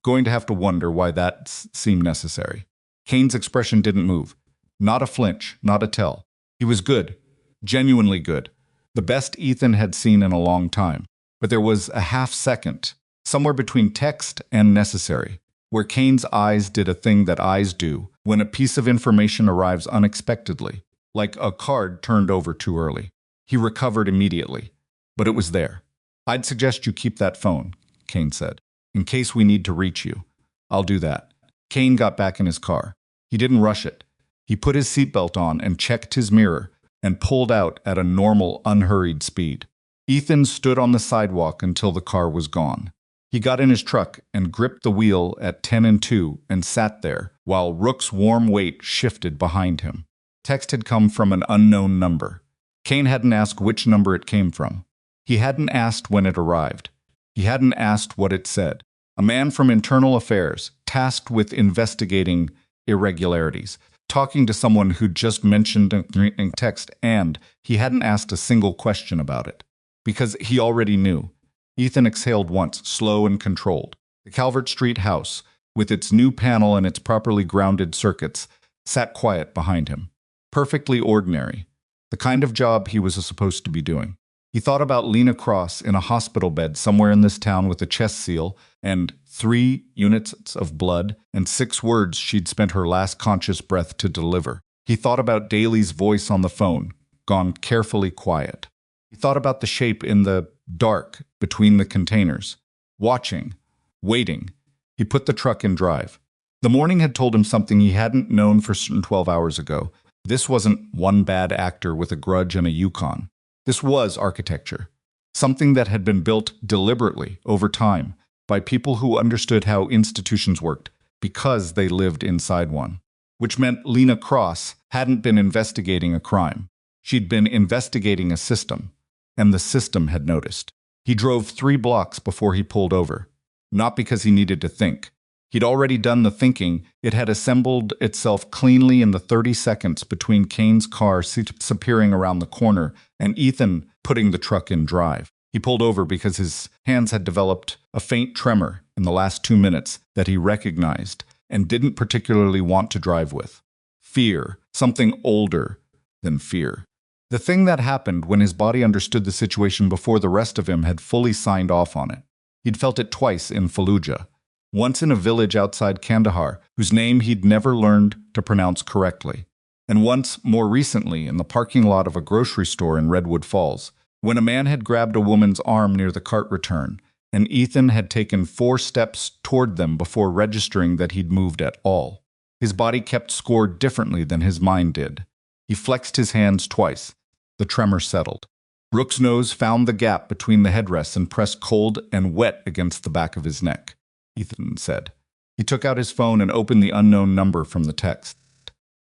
going to have to wonder why that seemed necessary. Kane's expression didn't move. Not a flinch, not a tell. He was good, genuinely good. The best Ethan had seen in a long time. But there was a half second, somewhere between text and necessary, where Kane's eyes did a thing that eyes do when a piece of information arrives unexpectedly, like a card turned over too early. He recovered immediately, but it was there. I'd suggest you keep that phone, Kane said, in case we need to reach you. I'll do that. Kane got back in his car. He didn't rush it. He put his seatbelt on and checked his mirror and pulled out at a normal, unhurried speed. Ethan stood on the sidewalk until the car was gone. He got in his truck and gripped the wheel at 10 and 2 and sat there while Rook's warm weight shifted behind him. Text had come from an unknown number. Kane hadn't asked which number it came from. He hadn't asked when it arrived. He hadn't asked what it said. A man from Internal Affairs, tasked with investigating irregularities, talking to someone who'd just mentioned in text, and he hadn't asked a single question about it. Because he already knew. Ethan exhaled once, slow and controlled. The Calvert Street house, with its new panel and its properly grounded circuits, sat quiet behind him. Perfectly ordinary. The kind of job he was supposed to be doing. He thought about Lena Cross in a hospital bed somewhere in this town with a chest seal and 3 units of blood and 6 words she'd spent her last conscious breath to deliver. He thought about Daly's voice on the phone, gone carefully quiet. He thought about the shape in the dark between the containers. Watching. Waiting. He put the truck in drive. The morning had told him something he hadn't known for certain 12 hours ago. This wasn't one bad actor with a grudge and a Yukon. This was architecture. Something that had been built deliberately over time by people who understood how institutions worked because they lived inside one. Which meant Lena Cross hadn't been investigating a crime. She'd been investigating a system. And the system had noticed. He drove 3 blocks before he pulled over. Not because he needed to think. He'd already done the thinking. It had assembled itself cleanly in the 30 seconds between Kane's car disappearing around the corner and Ethan putting the truck in drive. He pulled over because his hands had developed a faint tremor in the last 2 minutes that he recognized and didn't particularly want to drive with. Fear. Something older than fear. The thing that happened when his body understood the situation before the rest of him had fully signed off on it. He'd felt it twice in Fallujah. once in a village outside Kandahar, whose name he'd never learned to pronounce correctly, and once, more recently, in the parking lot of a grocery store in Redwood Falls, when a man had grabbed a woman's arm near the cart return, and Ethan had taken 4 steps toward them before registering that he'd moved at all. His body kept score differently than his mind did. He flexed his hands twice. The tremor settled. Brooks' nose found the gap between the headrests and pressed cold and wet against the back of his neck, Ethan said. He took out his phone and opened the unknown number from the text.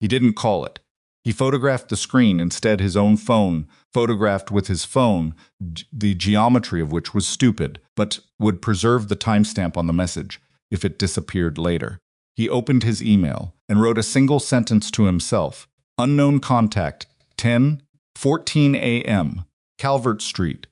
He didn't call it. He photographed the screen, instead his own phone, photographed with his phone, the geometry of which was stupid, but would preserve the timestamp on the message if it disappeared later. He opened his email and wrote a single sentence to himself. Unknown contact, 10:14 a.m., Calvert Street.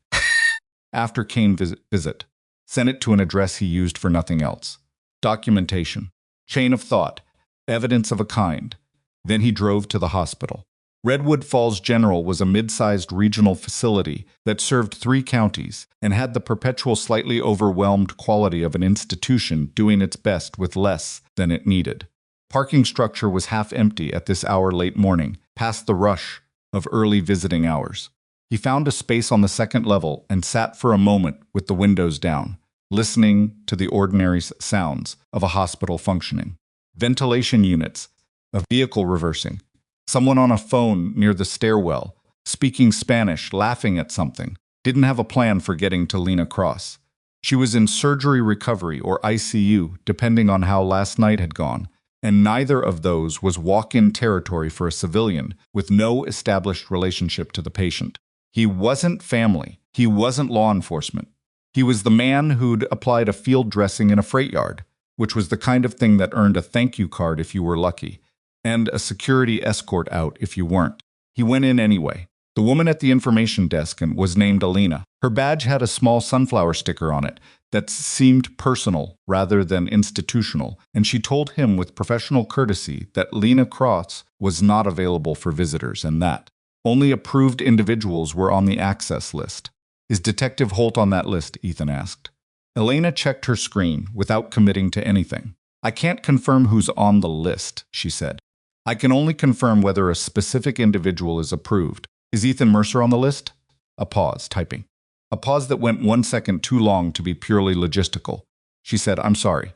After Kane visit. Sent it to an address he used for nothing else. Documentation. Chain of thought. Evidence of a kind. Then he drove to the hospital. Redwood Falls General was a mid-sized regional facility that served 3 counties and had the perpetual slightly overwhelmed quality of an institution doing its best with less than it needed. Parking structure was half empty at this hour late morning, past the rush of early visiting hours. He found a space on the 2nd level and sat for a moment with the windows down, listening to the ordinary sounds of a hospital functioning. Ventilation units, a vehicle reversing, someone on a phone near the stairwell, speaking Spanish, laughing at something, didn't have a plan for getting to Lena Cross. She was in surgery recovery or ICU, depending on how last night had gone, and neither of those was walk-in territory for a civilian with no established relationship to the patient. He wasn't family. He wasn't law enforcement. He was the man who'd applied a field dressing in a freight yard, which was the kind of thing that earned a thank you card if you were lucky, and a security escort out if you weren't. He went in anyway. The woman at the information desk was named Alina. Her badge had a small sunflower sticker on it that seemed personal rather than institutional, and she told him with professional courtesy that Lena Cross was not available for visitors and that only approved individuals were on the access list. Is Detective Holt on that list? Ethan asked. Elena checked her screen without committing to anything. I can't confirm who's on the list, she said. I can only confirm whether a specific individual is approved. Is Ethan Mercer on the list? A pause, typing. A pause that went 1 second too long to be purely logistical. She said, I'm sorry.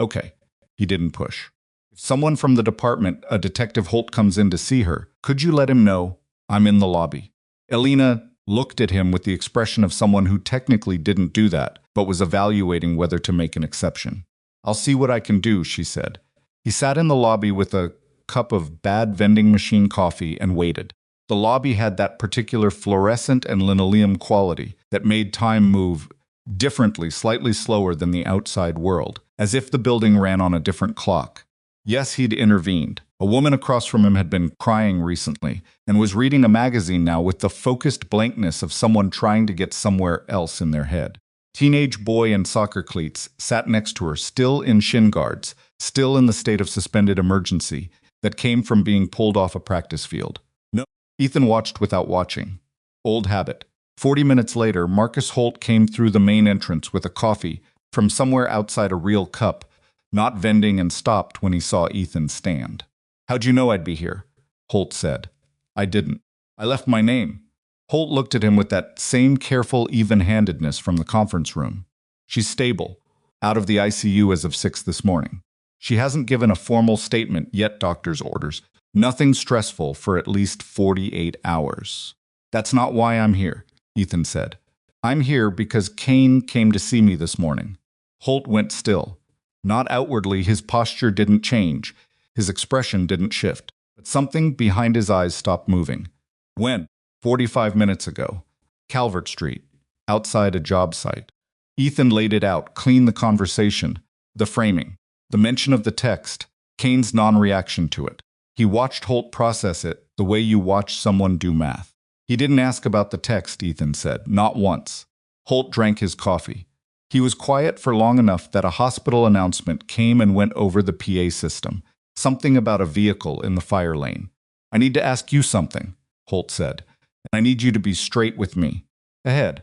Okay. He didn't push. If someone from the department, a Detective Holt, comes in to see her, could you let him know? I'm in the lobby. Elena looked at him with the expression of someone who technically didn't do that, but was evaluating whether to make an exception. I'll see what I can do, she said. He sat in the lobby with a cup of bad vending machine coffee and waited. The lobby had that particular fluorescent and linoleum quality that made time move differently, slightly slower than the outside world, as if the building ran on a different clock. Yes, he'd intervened. A woman across from him had been crying recently and was reading a magazine now with the focused blankness of someone trying to get somewhere else in their head. Teenage boy in soccer cleats sat next to her, still in shin guards, still in the state of suspended emergency that came from being pulled off a practice field. No, Ethan watched without watching. Old habit. 40 minutes later, Marcus Holt came through the main entrance with a coffee from somewhere outside a real cup, not vending, and stopped when he saw Ethan stand. How'd you know I'd be here? Holt said. I didn't. I left my name. Holt looked at him with that same careful even-handedness from the conference room. She's stable, out of the ICU as of 6 this morning. She hasn't given a formal statement yet, doctor's orders. Nothing stressful for at least 48 hours. That's not why I'm here, Ethan said. I'm here because Kane came to see me this morning. Holt went still. Not outwardly, his posture didn't change. His expression didn't shift. But something behind his eyes stopped moving. When? 45 minutes ago. Calvert Street, outside a job site. Ethan laid it out, clean the conversation, the framing, the mention of the text, Kane's non-reaction to it. He watched Holt process it the way you watch someone do math. He didn't ask about the text, Ethan said, not once. Holt drank his coffee. He was quiet for long enough that a hospital announcement came and went over the PA system, something about a vehicle in the fire lane. I need to ask you something, Holt said, and I need you to be straight with me. Ahead.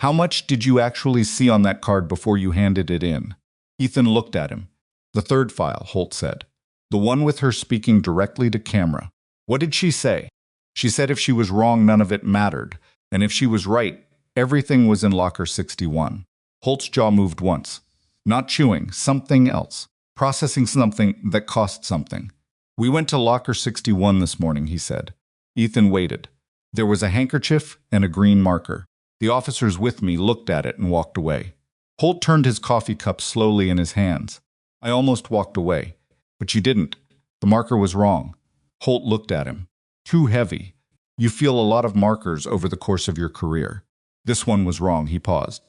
How much did you actually see on that card before you handed it in? Ethan looked at him. The third file, Holt said. The one with her speaking directly to camera. What did she say? She said if she was wrong, none of it mattered, and if she was right, everything was in locker 61. Holt's jaw moved once. Not chewing, something else. Processing something that cost something. We went to locker 61 this morning, he said. Ethan waited. There was a handkerchief and a green marker. The officers with me looked at it and walked away. Holt turned his coffee cup slowly in his hands. I almost walked away. But you didn't. The marker was wrong. Holt looked at him. Too heavy. You feel a lot of markers over the course of your career. This one was wrong, he paused.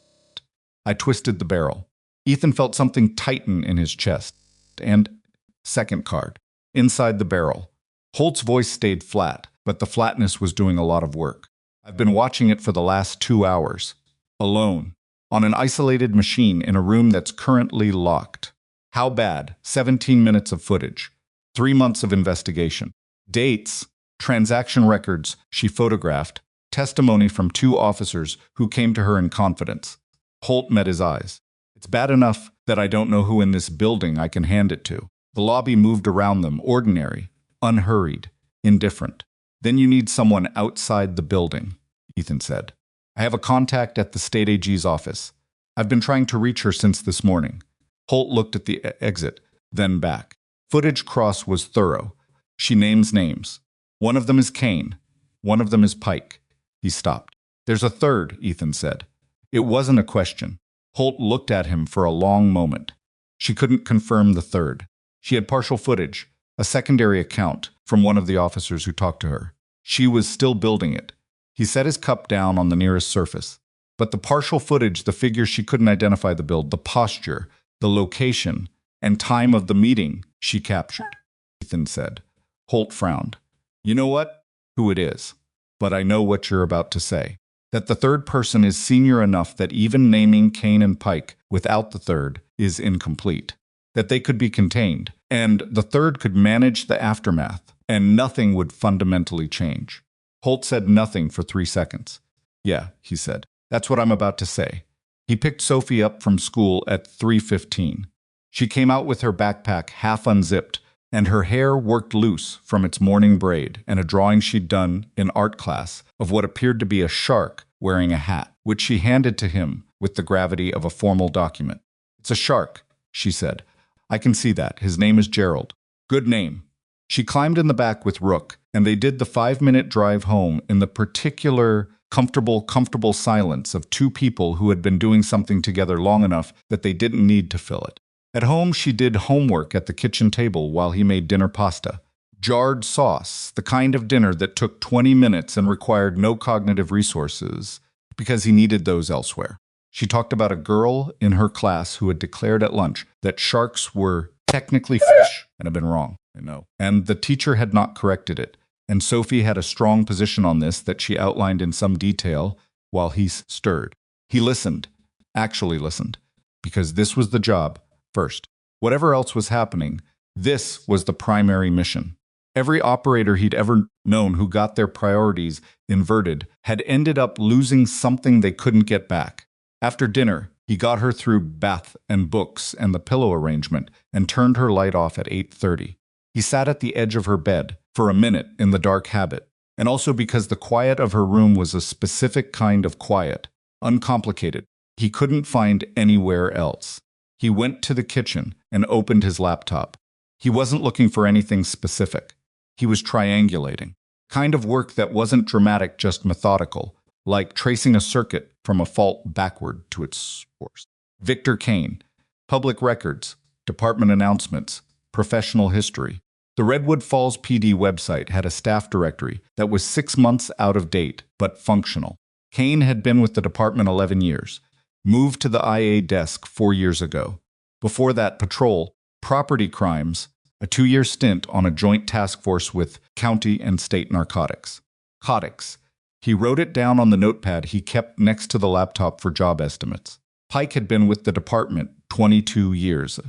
I twisted the barrel. Ethan felt something tighten in his chest. And second card. Inside the barrel. Holt's voice stayed flat, but the flatness was doing a lot of work. I've been watching it for the last 2 hours. Alone. On an isolated machine in a room that's currently locked. How bad? 17 minutes of footage. 3 months of investigation. Dates, transaction records she photographed, testimony from 2 officers who came to her in confidence. Holt met his eyes. It's bad enough that I don't know who in this building I can hand it to. The lobby moved around them, ordinary, unhurried, indifferent. Then you need someone outside the building, Ethan said. I have a contact at the state AG's office. I've been trying to reach her since this morning. Holt looked at the exit, then back. Footage cross was thorough. She names names. One of them is Kane. One of them is Pike. He stopped. There's a third, Ethan said. It wasn't a question. Holt looked at him for a long moment. She couldn't confirm the third. She had partial footage, a secondary account from one of the officers who talked to her. She was still building it. He set his cup down on the nearest surface. But the partial footage, the figures she couldn't identify the build, the posture, the location, and time of the meeting she captured, Ethan said. Holt frowned. You know what? Who it is. But I know what you're about to say. That the third person is senior enough that even naming Kane and Pike without the third is incomplete. That they could be contained, and the third could manage the aftermath, and nothing would fundamentally change. Holt said nothing for 3 seconds. Yeah, he said. That's what I'm about to say. He picked Sophie up from school at 3:15. She came out with her backpack half unzipped, and her hair worked loose from its morning braid and a drawing she'd done in art class of what appeared to be a shark wearing a hat, which she handed to him with the gravity of a formal document. It's a shark, she said. I can see that. His name is Gerald. Good name. She climbed in the back with Rook, and they did the 5-minute drive home in the particular comfortable silence of 2 people who had been doing something together long enough that they didn't need to fill it. At home, she did homework at the kitchen table while he made dinner pasta. Jarred sauce, the kind of dinner that took 20 minutes and required no cognitive resources because he needed those elsewhere. She talked about a girl in her class who had declared at lunch that sharks were technically fish and had been wrong, I know. And the teacher had not corrected it. And Sophie had a strong position on this that she outlined in some detail while he stirred. He listened, actually listened, because this was the job first. Whatever else was happening, this was the primary mission. Every operator he'd ever known who got their priorities inverted had ended up losing something they couldn't get back. After dinner, he got her through bath and books and the pillow arrangement and turned her light off at 8:30. He sat at the edge of her bed for a minute in the dark habit, and also because the quiet of her room was a specific kind of quiet, uncomplicated. He couldn't find anywhere else. He went to the kitchen and opened his laptop. He wasn't looking for anything specific. He was triangulating. Kind of work that wasn't dramatic, just methodical, like tracing a circuit from a fault backward to its source. Victor Kane, public records, department announcements, professional history. The Redwood Falls PD website had a staff directory that was 6 months out of date, but functional. Kane had been with the department 11 years, moved to the IA desk 4 years ago. Before that, patrol, property crimes, a 2-year stint on a joint task force with county and state narcotics. Narcotics. He wrote it down on the notepad he kept next to the laptop for job estimates. Pike had been with the department 22 years.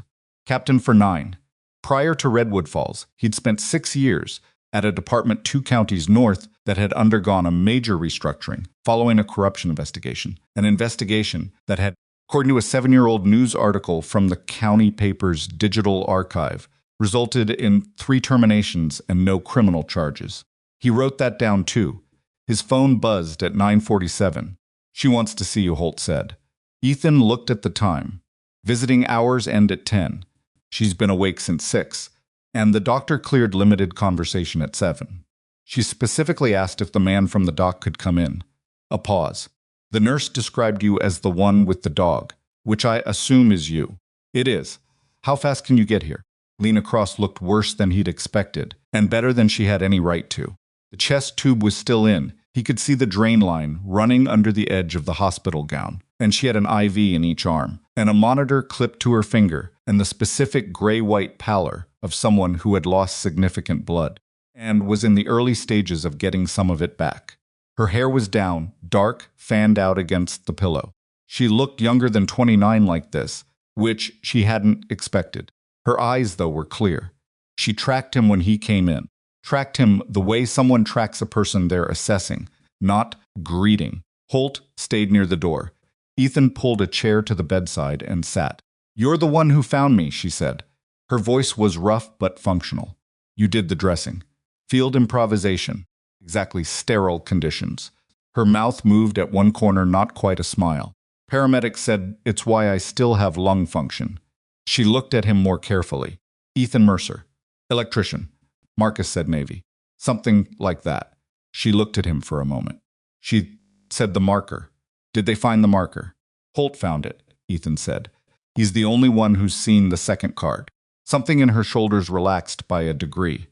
Captain for 9. Prior to Redwood Falls, he'd spent 6 years at a department 2 counties north that had undergone a major restructuring following a corruption investigation, an investigation that had according to a 7-year-old news article from the county paper's digital archive, resulted in 3 terminations and no criminal charges. He wrote that down too. His phone buzzed at 9:47. She wants to see you, Holt said. Ethan looked at the time. Visiting hours end at 10. She's been awake since 6, and the doctor cleared limited conversation at 7. She specifically asked if the man from the dock could come in. A pause. The nurse described you as the one with the dog, which I assume is you. It is. How fast can you get here? Lena Cross looked worse than he'd expected, and better than she had any right to. The chest tube was still in. He could see the drain line running under the edge of the hospital gown, and she had an IV in each arm, and a monitor clipped to her finger, and the specific gray-white pallor of someone who had lost significant blood, and was in the early stages of getting some of it back. Her hair was down, dark, fanned out against the pillow. She looked younger than 29 like this, which she hadn't expected. Her eyes, though, were clear. She tracked him when he came in. Tracked him the way someone tracks a person they're assessing, not greeting. Holt stayed near the door. Ethan pulled a chair to the bedside and sat. "You're the one who found me," she said. Her voice was rough but functional. "You did the dressing. Field improvisation. Exactly sterile conditions." Her mouth moved at one corner, not quite a smile. "Paramedics said it's why I still have lung function." She looked at him more carefully. "Ethan Mercer. Electrician." Marcus said Navy. "Something like that." She looked at him for a moment. She said the marker. "Did they find the marker?" "Holt found it," Ethan said. "He's the only one who's seen the second card." Something in her shoulders relaxed by a degree.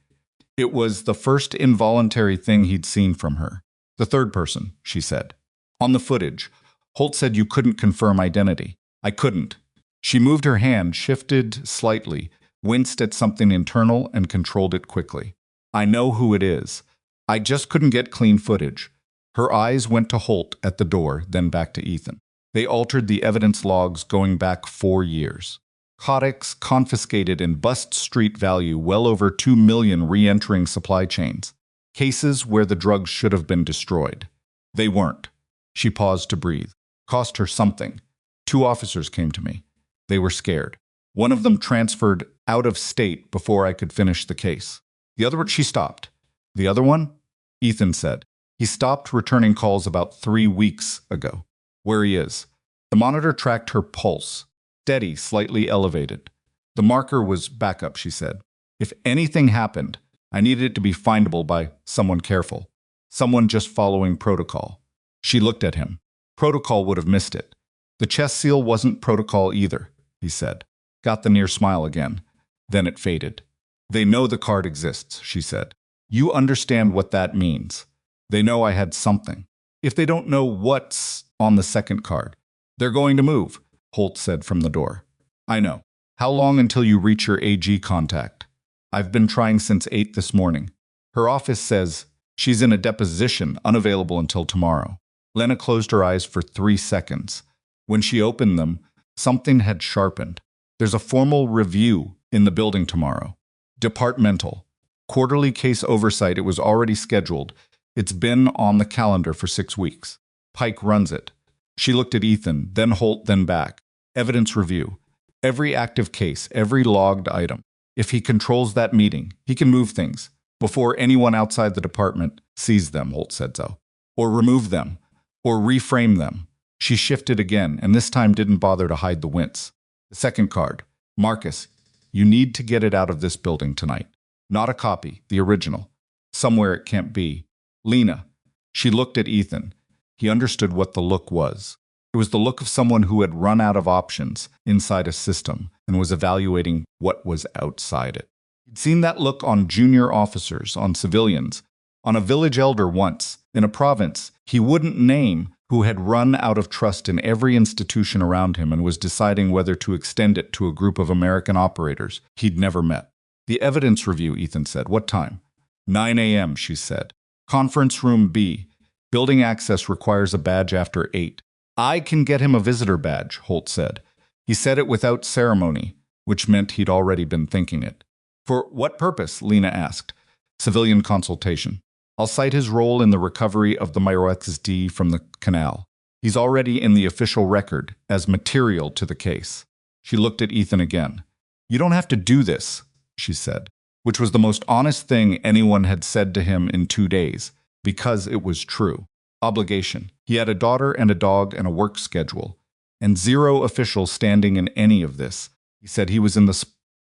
It was the first involuntary thing he'd seen from her. "The third person," she said. "On the footage, Holt said you couldn't confirm identity." "I couldn't." She moved her hand, shifted slightly, winced at something internal, and controlled it quickly. "I know who it is. I just couldn't get clean footage." Her eyes went to Holt at the door, then back to Ethan. They altered the evidence logs going back 4 years. Narcotics confiscated in bust street value well over 2 million re-entering supply chains. Cases where the drugs should have been destroyed. They weren't. She paused to breathe. Cost her something. 2 officers came to me. They were scared. One of them transferred out of state before I could finish the case. The other one, she stopped. "The other one?" Ethan said. "He stopped returning calls about 3 weeks ago." "Where he is?" The monitor tracked her pulse. Steady, slightly elevated. "The marker was backup," she said. "If anything happened, I needed it to be findable by someone careful. Someone just following protocol." She looked at him. "Protocol would have missed it." "The chest seal wasn't protocol either," he said. Got the near smile again. Then it faded. "They know the card exists," she said. "You understand what that means. They know I had something. If they don't know what's on the second card, they're going to move," Holt said from the door. "I know. How long until you reach your AG contact?" "I've been trying since 8 this morning. Her office says she's in a deposition, unavailable until tomorrow." Lena closed her eyes for 3 seconds. When she opened them, something had sharpened. "There's a formal review in the building tomorrow. Departmental. Quarterly case oversight. It was already scheduled. It's been on the calendar for 6 weeks. Pike runs it." She looked at Ethan, then Holt, then back. "Evidence review. Every active case, every logged item. If he controls that meeting, he can move things before anyone outside the department sees them," Holt said so. "Or remove them. Or reframe them." She shifted again, and this time didn't bother to hide the wince. "The second card. Marcus, you need to get it out of this building tonight. Not a copy, the original. Somewhere it can't be." "Lena." She looked at Ethan. He understood what the look was. It was the look of someone who had run out of options inside a system and was evaluating what was outside it. He'd seen that look on junior officers, on civilians, on a village elder once, in a province he wouldn't name, who had run out of trust in every institution around him and was deciding whether to extend it to a group of American operators he'd never met. "The evidence review," Ethan said. "What time?" 9 a.m., she said. "Conference room B. Building access requires a badge after 8. "I can get him a visitor badge," Holt said. He said it without ceremony, which meant he'd already been thinking it. "For what purpose?" Lena asked. "Civilian consultation. I'll cite his role in the recovery of the Myroxd from the canal." He's already in the official record as material to the case. She looked at Ethan again. You don't have to do this, she said, which was the most honest thing anyone had said to him in 2 days, because it was true. Obligation. He had a daughter and a dog and a work schedule, and zero official standing in any of this. He said he was in the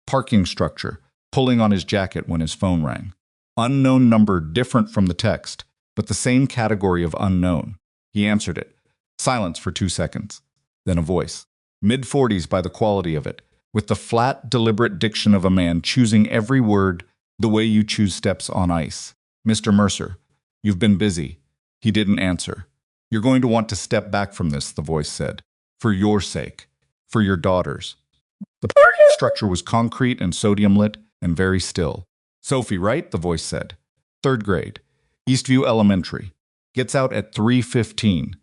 parking structure, pulling on his jacket when his phone rang. Unknown number different from the text, but the same category of unknown. He answered it. Silence for 2 seconds. Then a voice. Mid-40s by the quality of it, with the flat, deliberate diction of a man choosing every word the way you choose steps on ice. Mr. Mercer, you've been busy. He didn't answer. You're going to want to step back from this, the voice said. For your sake. For your daughter's. The parking structure was concrete and sodium-lit and very still. Sophie, right? The voice said. 3rd grade. Eastview Elementary. Gets out at 3:15.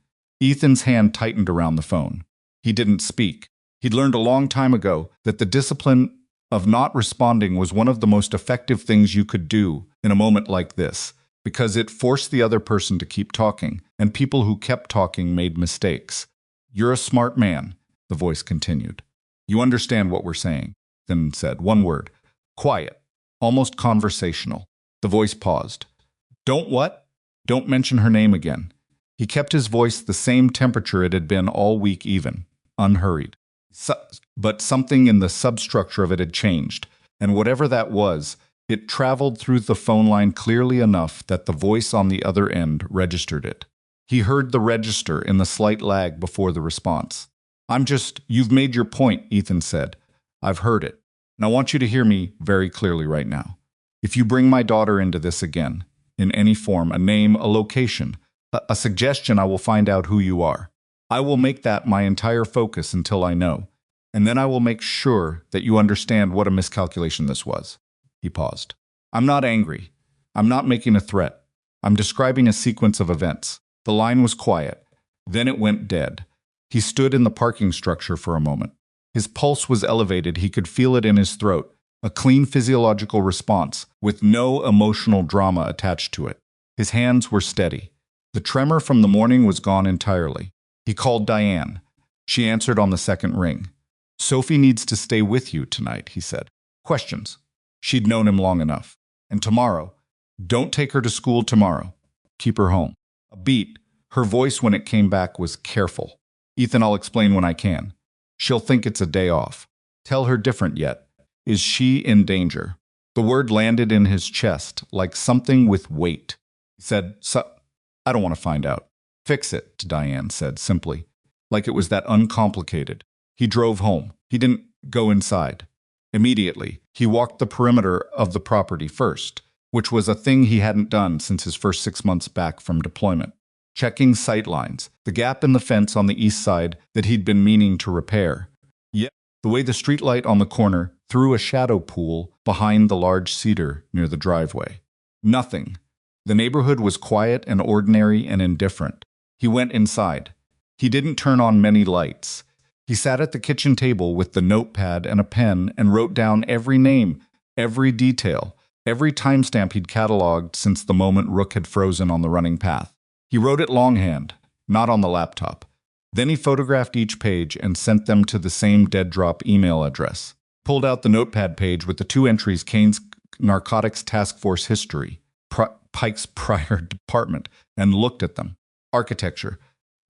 Ethan's hand tightened around the phone. He didn't speak. He'd learned a long time ago that the discipline of not responding was one of the most effective things you could do in a moment like this, because it forced the other person to keep talking, and people who kept talking made mistakes. You're a smart man, the voice continued. You understand what we're saying, then said one word. Quiet, almost conversational. The voice paused. Don't what? Don't mention her name again. He kept his voice the same temperature it had been all week even, unhurried. But something in the substructure of it had changed, and whatever that was, it traveled through the phone line clearly enough that the voice on the other end registered it. He heard the register in the slight lag before the response. You've made your point, Ethan said. I've heard it. And I want you to hear me very clearly right now. If you bring my daughter into this again, in any form, a name, a location, a suggestion, I will find out who you are. I will make that my entire focus until I know, and then I will make sure that you understand what a miscalculation this was. He paused. I'm not angry. I'm not making a threat. I'm describing a sequence of events. The line was quiet. Then it went dead. He stood in the parking structure for a moment. His pulse was elevated. He could feel it in his throat, a clean physiological response with no emotional drama attached to it. His hands were steady. The tremor from the morning was gone entirely. He called Diane. She answered on the 2nd ring. Sophie needs to stay with you tonight, he said. Questions. She'd known him long enough. And tomorrow. Don't take her to school tomorrow. Keep her home. A beat. Her voice when it came back was careful. Ethan, I'll explain when I can. She'll think it's a day off. Tell her different yet. Is she in danger? The word landed in his chest like something with weight. He said, I don't want to find out. Fix it, Diane said simply, like it was that uncomplicated. He drove home. He didn't go inside. Immediately, he walked the perimeter of the property first, which was a thing he hadn't done since his first 6 months back from deployment. Checking sight lines, the gap in the fence on the east side that he'd been meaning to repair. Yet, the way the streetlight on the corner threw a shadow pool behind the large cedar near the driveway. Nothing. The neighborhood was quiet and ordinary and indifferent. He went inside. He didn't turn on many lights. He sat at the kitchen table with the notepad and a pen and wrote down every name, every detail, every timestamp he'd cataloged since the moment Rook had frozen on the running path. He wrote it longhand, not on the laptop. Then he photographed each page and sent them to the same dead drop email address. Pulled out the notepad page with the 2 entries: Kane's Narcotics Task Force History, Pike's prior department, and looked at them. Architecture,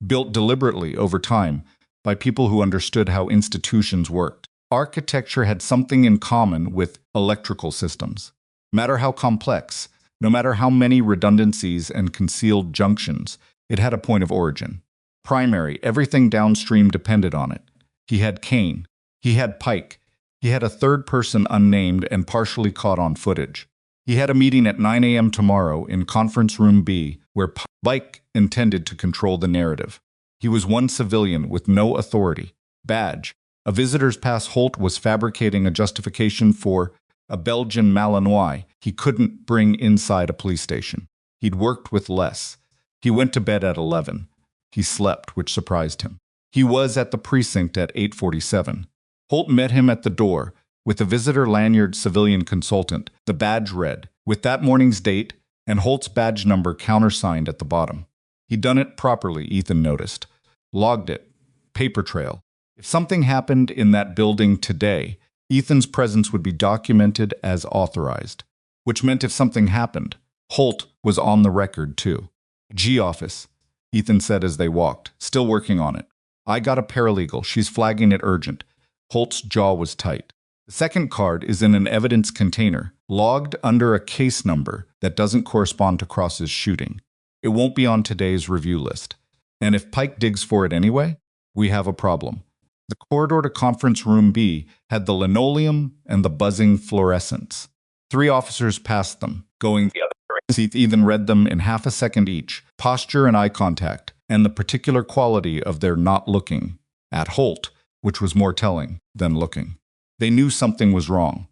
built deliberately over time by people who understood how institutions worked. Architecture had something in common with electrical systems. No matter how complex, no matter how many redundancies and concealed junctions, it had a point of origin. Primary, everything downstream depended on it. He had Kane. He had Pike. He had a 3rd person unnamed and partially caught on footage. He had a meeting at 9 a.m. tomorrow in Conference Room B, where Pike intended to control the narrative. He was one civilian with no authority. Badge. A visitor's pass. Holt was fabricating a justification for a Belgian Malinois he couldn't bring inside a police station. He'd worked with less. He went to bed at 11. He slept, which surprised him. He was at the precinct at 8:47. Holt met him at the door, with a visitor lanyard civilian consultant, the badge read, with that morning's date and Holt's badge number countersigned at the bottom. He'd done it properly, Ethan noticed. Logged it. Paper trail. If something happened in that building today, Ethan's presence would be documented as authorized. Which meant if something happened, Holt was on the record too. G office, Ethan said as they walked, still working on it. I got a paralegal. She's flagging it urgent. Holt's jaw was tight. The second card is in an evidence container, logged under a case number that doesn't correspond to Cross's shooting. It won't be on today's review list. And if Pike digs for it anyway, we have a problem. The corridor to conference room B had the linoleum and the buzzing fluorescents. 3 officers passed them, going the other direction. Ethan read them in half a second each, posture and eye contact, and the particular quality of their not looking at Holt, which was more telling than looking. They knew something was wrong.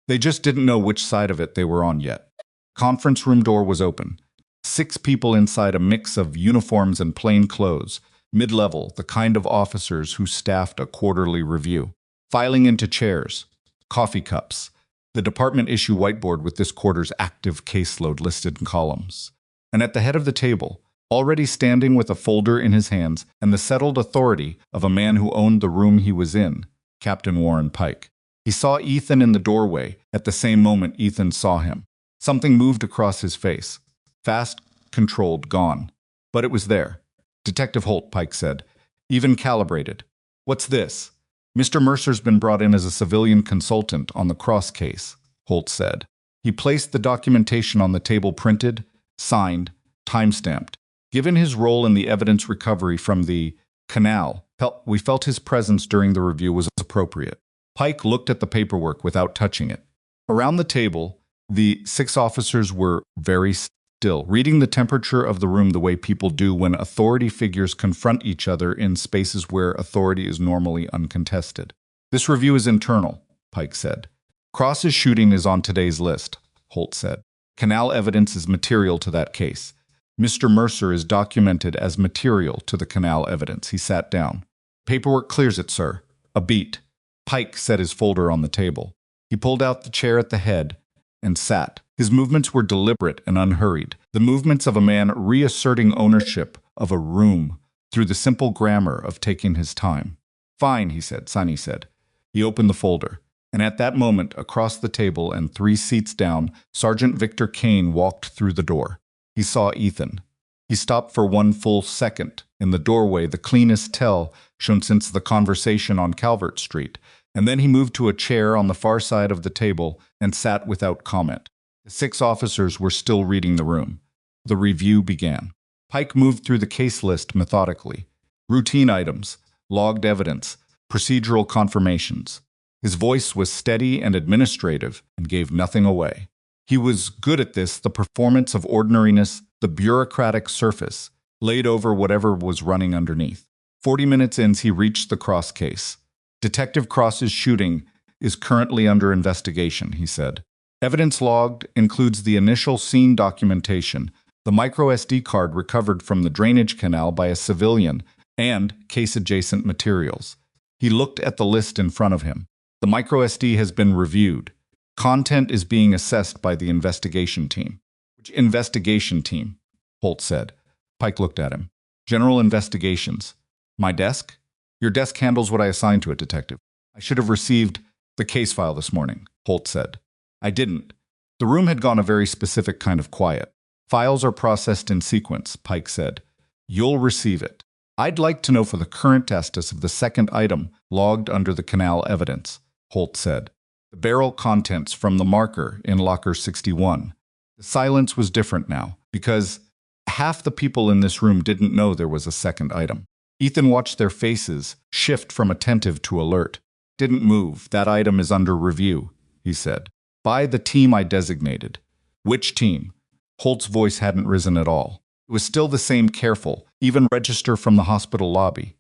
They just didn't know which side of it they were on yet. Conference room door was open. 6 people inside, a mix of uniforms and plain clothes, mid-level, the kind of officers who staffed a quarterly review. Filing into chairs, coffee cups, the department issue whiteboard with this quarter's active caseload listed in columns. And at the head of the table, already standing with a folder in his hands and the settled authority of a man who owned the room he was in, Captain Warren Pike. He saw Ethan in the doorway. At the same moment, Ethan saw him. Something moved across his face. Fast, controlled, gone. But it was there. Detective Holt, Pike said. Even calibrated. What's this? Mr. Mercer's been brought in as a civilian consultant on the Cross case, Holt said. He placed the documentation on the table, printed, signed, time-stamped. Given his role in the evidence recovery from the canal, we felt his presence during the review was appropriate. Pike looked at the paperwork without touching it. Around the table, the 6 officers were very still, reading the temperature of the room the way people do when authority figures confront each other in spaces where authority is normally uncontested. This review is internal, Pike said. Cross's shooting is on today's list, Holt said. Canal evidence is material to that case. Mr. Mercer is documented as material to the canal evidence. He sat down. Paperwork clears it, sir. A beat. Pike set his folder on the table. He pulled out the chair at the head and sat. His movements were deliberate and unhurried, the movements of a man reasserting ownership of a room through the simple grammar of taking his time. Fine, he said. Sonny said. He opened the folder, and at that moment, across the table and 3 seats down, Sergeant Victor Kane walked through the door. He saw Ethan. He stopped for 1 full second in the doorway, the cleanest tell shown since the conversation on Calvert Street, and then he moved to a chair on the far side of the table and sat without comment. The 6 officers were still reading the room. The review began. Pike moved through the case list methodically. Routine items, logged evidence, procedural confirmations. His voice was steady and administrative and gave nothing away. He was good at this, the performance of ordinariness, the bureaucratic surface, laid over whatever was running underneath. 40 minutes in, he reached the Cross case. Detective Cross's shooting is currently under investigation, he said. Evidence logged includes the initial scene documentation, the micro SD card recovered from the drainage canal by a civilian, and case-adjacent materials. He looked at the list in front of him. The micro SD has been reviewed. Content is being assessed by the investigation team. Which investigation team? Holt said. Pike looked at him. General Investigations. My desk? Your desk handles what I assigned to it, Detective. I should have received the case file this morning, Holt said. I didn't. The room had gone a very specific kind of quiet. Files are processed in sequence, Pike said. You'll receive it. I'd like to know for the current status of the second item logged under the canal evidence, Holt said. The barrel contents from the marker in locker 61. The silence was different now, because half the people in this room didn't know there was a second item. Ethan watched their faces shift from attentive to alert. Didn't move. That item is under review, he said. By the team I designated. Which team? Holt's voice hadn't risen at all. It was still the same careful, even register from the hospital lobby,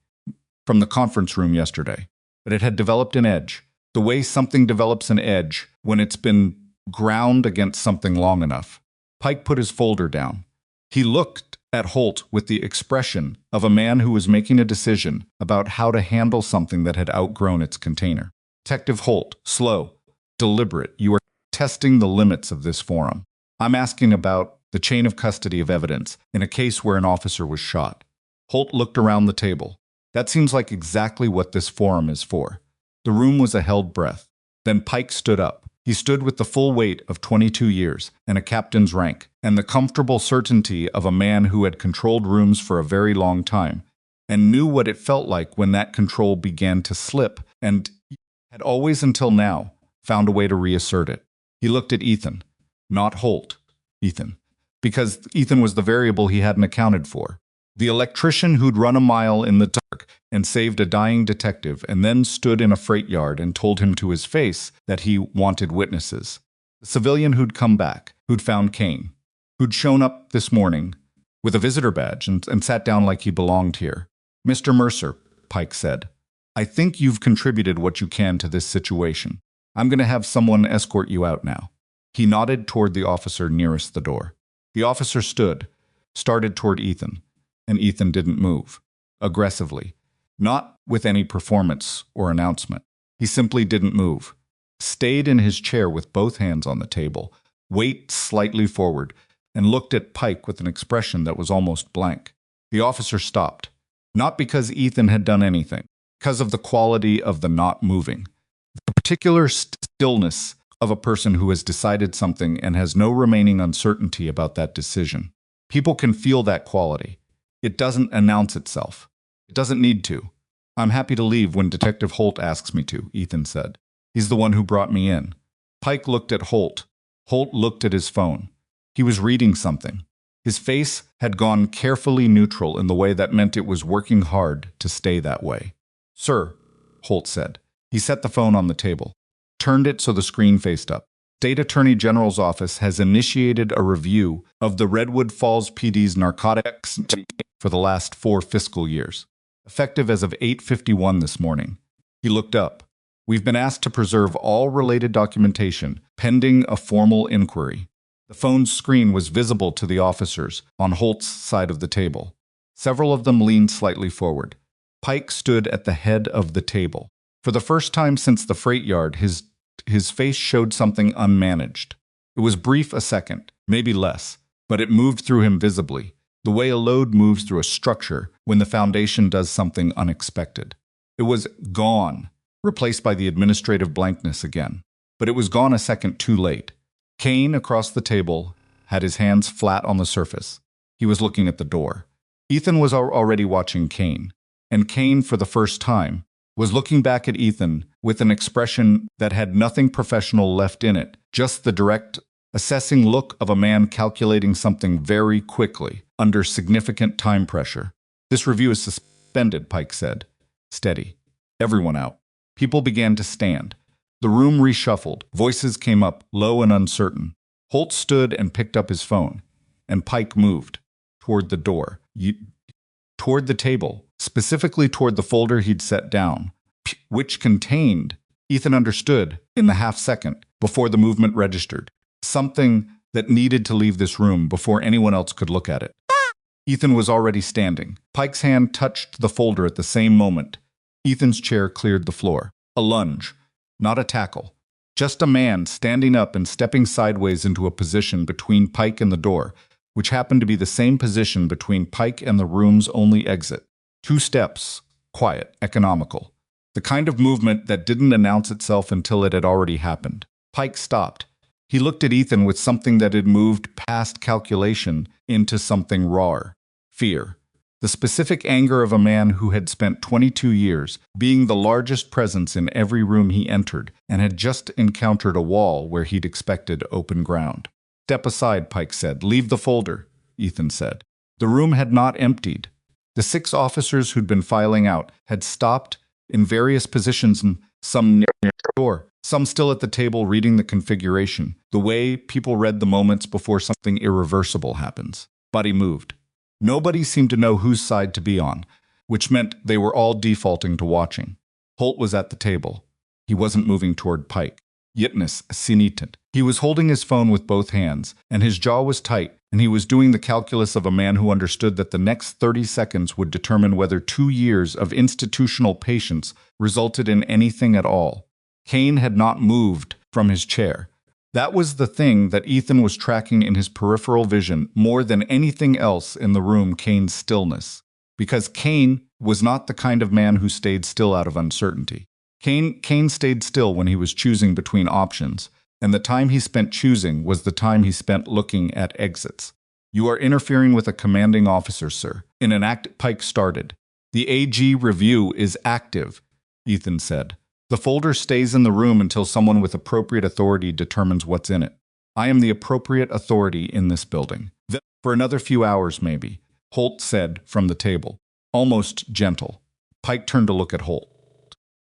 from the conference room yesterday. But it had developed an edge. The way something develops an edge when it's been ground against something long enough. Pike put his folder down. He looked at Holt with the expression of a man who was making a decision about how to handle something that had outgrown its container. Detective Holt, slow, deliberate, you are testing the limits of this forum. I'm asking about the chain of custody of evidence in a case where an officer was shot. Holt looked around the table. That seems like exactly what this forum is for. The room was a held breath. Then Pike stood up. He stood with the full weight of 22 years and a captain's rank, and the comfortable certainty of a man who had controlled rooms for a very long time, and knew what it felt like when that control began to slip, and had always until now found a way to reassert it. He looked at Ethan. Not Holt. Ethan. Because Ethan was the variable he hadn't accounted for. The electrician who'd run a mile in the dark and saved a dying detective and then stood in a freight yard and told him to his face that he wanted witnesses. The civilian who'd come back, who'd found Kane, who'd shown up this morning with a visitor badge and sat down like he belonged here. Mr. Mercer, Pike said, I think you've contributed what you can to this situation. I'm going to have someone escort you out now. He nodded toward the officer nearest the door. The officer started toward Ethan, and Ethan didn't move. Aggressively. Not with any performance or announcement. He simply didn't move. Stayed in his chair with both hands on the table, weight slightly forward, and looked at Pike with an expression that was almost blank. The officer stopped. Not because Ethan had done anything, because of the quality of the not moving. The particular stillness of a person who has decided something and has no remaining uncertainty about that decision. People can feel that quality. It doesn't announce itself. It doesn't need to. I'm happy to leave when Detective Holt asks me to, Ethan said. He's the one who brought me in. Pike looked at Holt. Holt looked at his phone. He was reading something. His face had gone carefully neutral in the way that meant it was working hard to stay that way. Sir, Holt said. He set the phone on the table, turned it so the screen faced up. State Attorney General's office has initiated a review of the Redwood Falls PD's narcotics for the last 4 fiscal years, effective as of 8:51 this morning. He looked up. We've been asked to preserve all related documentation pending a formal inquiry. The phone's screen was visible to the officers on Holt's side of the table. Several of them leaned slightly forward. Pike stood at the head of the table. For the first time since the freight yard, his face showed something unmanaged. It was brief a second, maybe less, but it moved through him visibly, the way a load moves through a structure when the foundation does something unexpected. It was gone, replaced by the administrative blankness again. But it was gone a second too late. Kane, across the table, had his hands flat on the surface. He was looking at the door. Ethan was already watching Kane, and Kane, for the first time, was looking back at Ethan with an expression that had nothing professional left in it, just the direct, assessing look of a man calculating something very quickly, under significant time pressure. This review is suspended, Pike said. Steady. Everyone out. People began to stand. The room reshuffled. Voices came up, low and uncertain. Holt stood and picked up his phone, and Pike moved toward the door, toward the table, specifically toward the folder he'd set down, which contained, Ethan understood, in the half-second, before the movement registered, something that needed to leave this room before anyone else could look at it. Ethan was already standing. Pike's hand touched the folder at the same moment. Ethan's chair cleared the floor. A lunge. Not a tackle. Just a man standing up and stepping sideways into a position between Pike and the door, which happened to be the same position between Pike and the room's only exit. 2 steps. Quiet. Economical. The kind of movement that didn't announce itself until it had already happened. Pike stopped. He looked at Ethan with something that had moved past calculation into something rawer. Fear. The specific anger of a man who had spent 22 years being the largest presence in every room he entered and had just encountered a wall where he'd expected open ground. Step aside, Pike said. Leave the folder, Ethan said. The room had not emptied. The 6 officers who'd been filing out had stopped in various positions, and some near the door, some still at the table reading the configuration, the way people read the moments before something irreversible happens. Body moved. Nobody seemed to know whose side to be on, which meant they were all defaulting to watching. Holt was at the table. He wasn't moving toward Pike. Yitness sinited. He was holding his phone with both hands, and his jaw was tight, and he was doing the calculus of a man who understood that the next 30 seconds would determine whether 2 years of institutional patience resulted in anything at all. Kane had not moved from his chair. That was the thing that Ethan was tracking in his peripheral vision more than anything else in the room, Kane's stillness. Because Kane was not the kind of man who stayed still out of uncertainty. Kane stayed still when he was choosing between options, and the time he spent choosing was the time he spent looking at exits. "You are interfering with a commanding officer, sir." In an act, Pike started. "The AG review is active," Ethan said. "The folder stays in the room until someone with appropriate authority determines what's in it. I am the appropriate authority in this building." "For another few hours, maybe," Holt said from the table, almost gentle. Pike turned to look at Holt.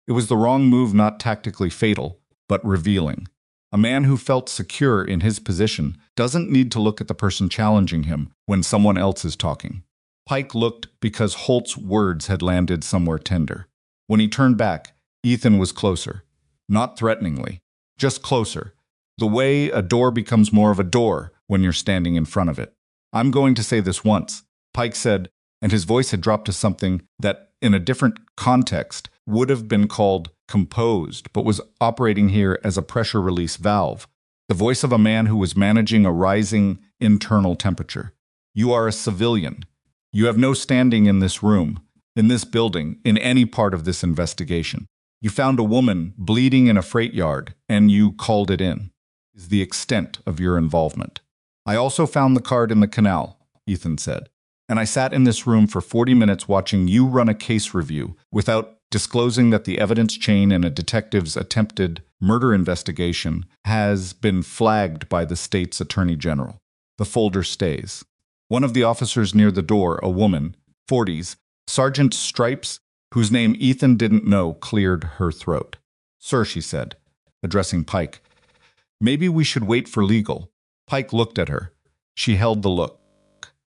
It was the wrong move, not tactically fatal, but revealing. A man who felt secure in his position doesn't need to look at the person challenging him when someone else is talking. Pike looked because Holt's words had landed somewhere tender. When he turned back, Ethan was closer. Not threateningly, just closer. The way a door becomes more of a door when you're standing in front of it. "I'm going to say this once," Pike said, and his voice had dropped to something that, in a different context, would have been called composed, but was operating here as a pressure release valve. The voice of a man who was managing a rising internal temperature. "You are a civilian. You have no standing in this room, in this building, in any part of this investigation. You found a woman bleeding in a freight yard, and you called it in. Is the extent of your involvement. I also found the card in the canal," Ethan said. "And I sat in this room for 40 minutes watching you run a case review without disclosing that the evidence chain in a detective's attempted murder investigation has been flagged by the state's attorney general. The folder stays." One of the officers near the door, a woman, 40s, Sergeant Stripes, whose name Ethan didn't know, cleared her throat. "Sir," she said, addressing Pike, "maybe we should wait for legal." Pike looked at her. She held the look.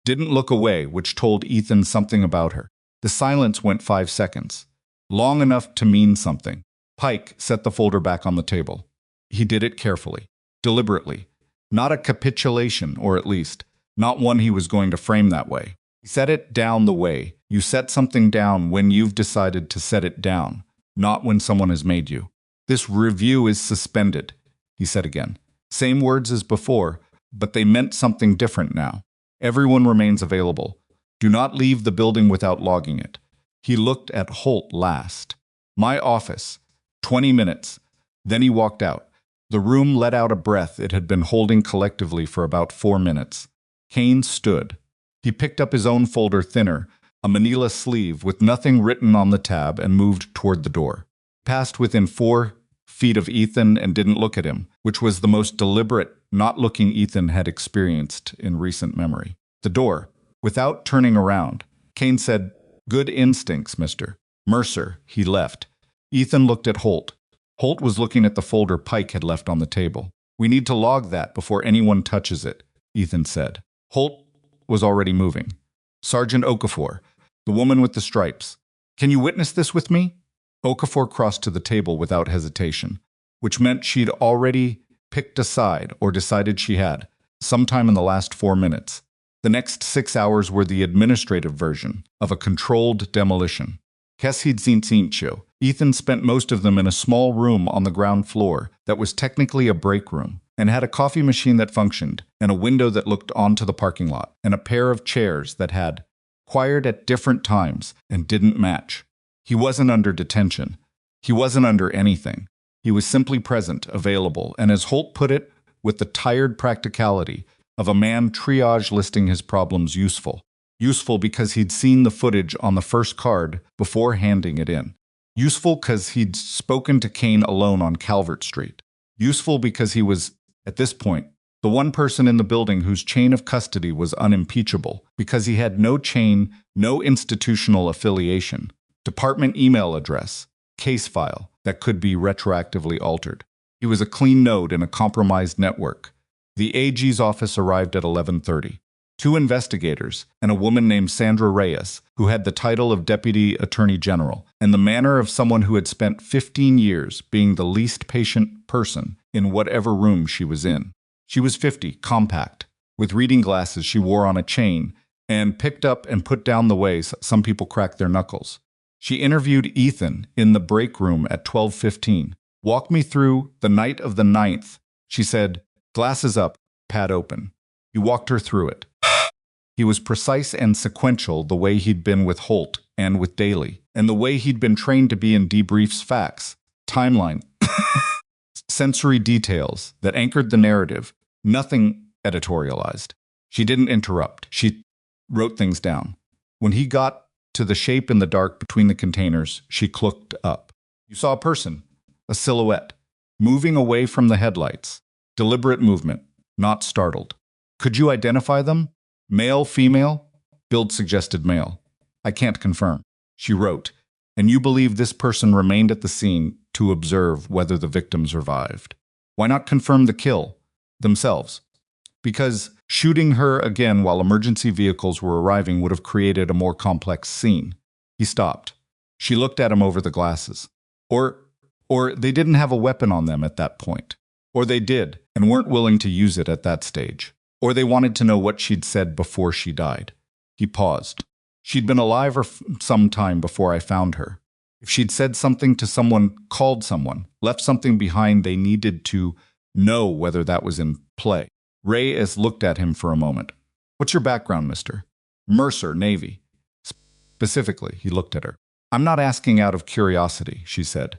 Didn't look away, which told Ethan something about her. The silence went 5 seconds. Long enough to mean something. Pike set the folder back on the table. He did it carefully, deliberately. Not a capitulation, or at least, not one he was going to frame that way. He set it down the way you set something down when you've decided to set it down, not when someone has made you. "This review is suspended," he said again. Same words as before, but they meant something different now. "Everyone remains available. Do not leave the building without logging it." He looked at Holt last. "My office. 20 minutes." Then he walked out. The room let out a breath it had been holding collectively for about 4 minutes. Kane stood. He picked up his own folder, thinner, a manila sleeve with nothing written on the tab, and moved toward the door. Passed within 4 feet of Ethan and didn't look at him, which was the most deliberate not looking Ethan had experienced in recent memory. The door. Without turning around, Kane said, "Good instincts, Mr. Mercer." He left. Ethan looked at Holt. Holt was looking at the folder Pike had left on the table. "We need to log that before anyone touches it," Ethan said. Holt was already moving. "Sergeant Okafor, the woman with the stripes. Can you witness this with me?" Okafor crossed to the table without hesitation, which meant she'd already picked a side, or decided she had, sometime in the last 4 minutes. The next 6 hours were the administrative version of a controlled demolition. Ethan spent most of them in a small room on the ground floor that was technically a break room, and had a coffee machine that functioned, and a window that looked onto the parking lot, and a pair of chairs that had acquired at different times and didn't match. He wasn't under detention. He wasn't under anything. He was simply present, available, and as Holt put it, with the tired practicality of a man triage listing his problems, useful. Useful because he'd seen the footage on the first card before handing it in. Useful because he'd spoken to Kane alone on Calvert Street. Useful because he was, at this point, the one person in the building whose chain of custody was unimpeachable, because he had no chain, no institutional affiliation, department email address, case file that could be retroactively altered. He was a clean node in a compromised network. The AG's office arrived at 11:30. 2 investigators, and a woman named Sandra Reyes, who had the title of Deputy Attorney General, and the manner of someone who had spent 15 years being the least patient person in whatever room she was in. She was 50, compact, with reading glasses she wore on a chain, and picked up and put down the way some people crack their knuckles. She interviewed Ethan in the break room at 12:15. "Walk me through the night of the 9th, she said, glasses up, pad open. He walked her through it. He was precise and sequential the way he'd been with Holt and with Daly, and the way he'd been trained to be in debriefs, facts, timeline, sensory details that anchored the narrative, nothing editorialized. She didn't interrupt. She wrote things down. When he got to the shape in the dark between the containers, she looked up. You saw a person, a silhouette, moving away from the headlights. Deliberate movement, not startled. Could you identify them? Male, female? Bild suggested male. I can't confirm. She wrote, and you believe this person remained at the scene to observe whether the victim survived. Why not confirm the kill themselves? Because shooting her again while emergency vehicles were arriving would have created a more complex scene. He stopped. She looked at him over the glasses. Or they didn't have a weapon on them at that point. Or they did, and weren't willing to use it at that stage. Or they wanted to know what she'd said before she died. He paused. She'd been alive some time before I found her. If she'd said something to someone, called someone, left something behind, they needed to know whether that was in play. Reyes looked at him for a moment. What's your background, mister? Mercer, Navy. Specifically, he looked at her. I'm not asking out of curiosity, she said.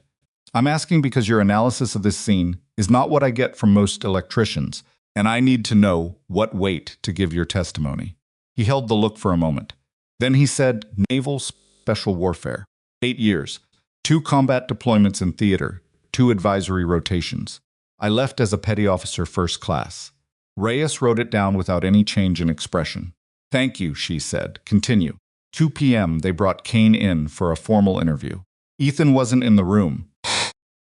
I'm asking because your analysis of this scene is not what I get from most electricians, and I need to know what weight to give your testimony. He held the look for a moment. Then he said, Naval Special Warfare. 8 years. 2 combat deployments in theater. 2 advisory rotations. I left as a petty officer first class. Reyes wrote it down without any change in expression. Thank you, she said. Continue. 2 p.m. they brought Kane in for a formal interview. Ethan wasn't in the room.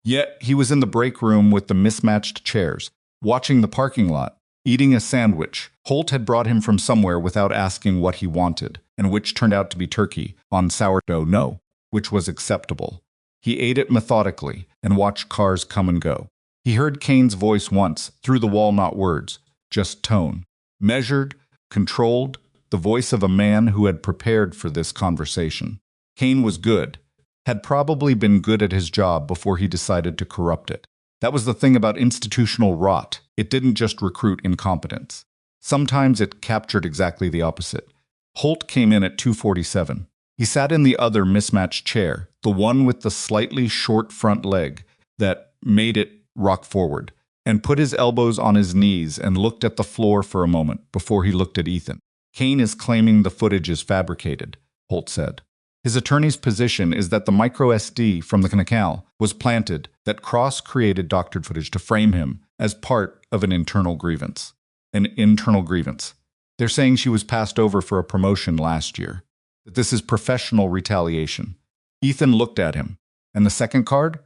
Yet he was in the break room with the mismatched chairs, watching the parking lot, eating a sandwich. Holt had brought him from somewhere without asking what he wanted, and which turned out to be turkey on sourdough, which was acceptable. He ate it methodically and watched cars come and go. He heard Kane's voice once, through the wall, not words, just tone. Measured, controlled, the voice of a man who had prepared for this conversation. Kane was good, had probably been good at his job before he decided to corrupt it. That was the thing about institutional rot. It didn't just recruit incompetence. Sometimes it captured exactly the opposite. Holt came in at 2:47. He sat in the other mismatched chair, the one with the slightly short front leg that made it rock forward, and put his elbows on his knees and looked at the floor for a moment before he looked at Ethan. Kane is claiming the footage is fabricated, Holt said. His attorney's position is that the micro SD from the canal was planted, that Cross created doctored footage to frame him as part of an internal grievance. An internal grievance. They're saying she was passed over for a promotion last year. That this is professional retaliation. Ethan looked at him. And the second card?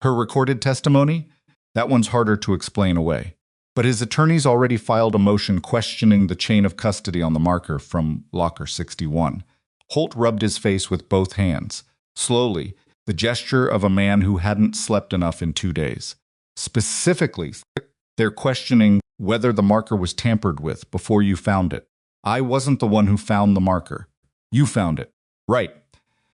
Her recorded testimony? That one's harder to explain away. But his attorney's already filed a motion questioning the chain of custody on the marker from Locker 61. Holt rubbed his face with both hands. Slowly, the gesture of a man who hadn't slept enough in 2 days. Specifically, they're questioning whether the marker was tampered with before you found it. I wasn't the one who found the marker. You found it. Right.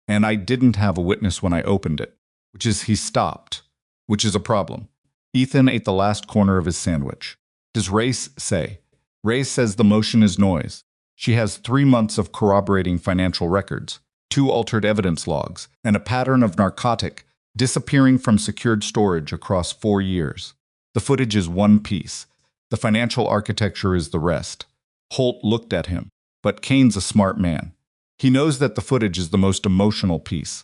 And I didn't have a witness when I opened it. He stopped. Which is a problem. Ethan ate the last corner of his sandwich. Does Reyes say? Reyes says the motion is noise. She has 3 months of corroborating financial records, 2 altered evidence logs, and a pattern of narcotic disappearing from secured storage across 4 years. The footage is one piece. The financial architecture is the rest. Holt looked at him. But Kane's a smart man. He knows that the footage is the most emotional piece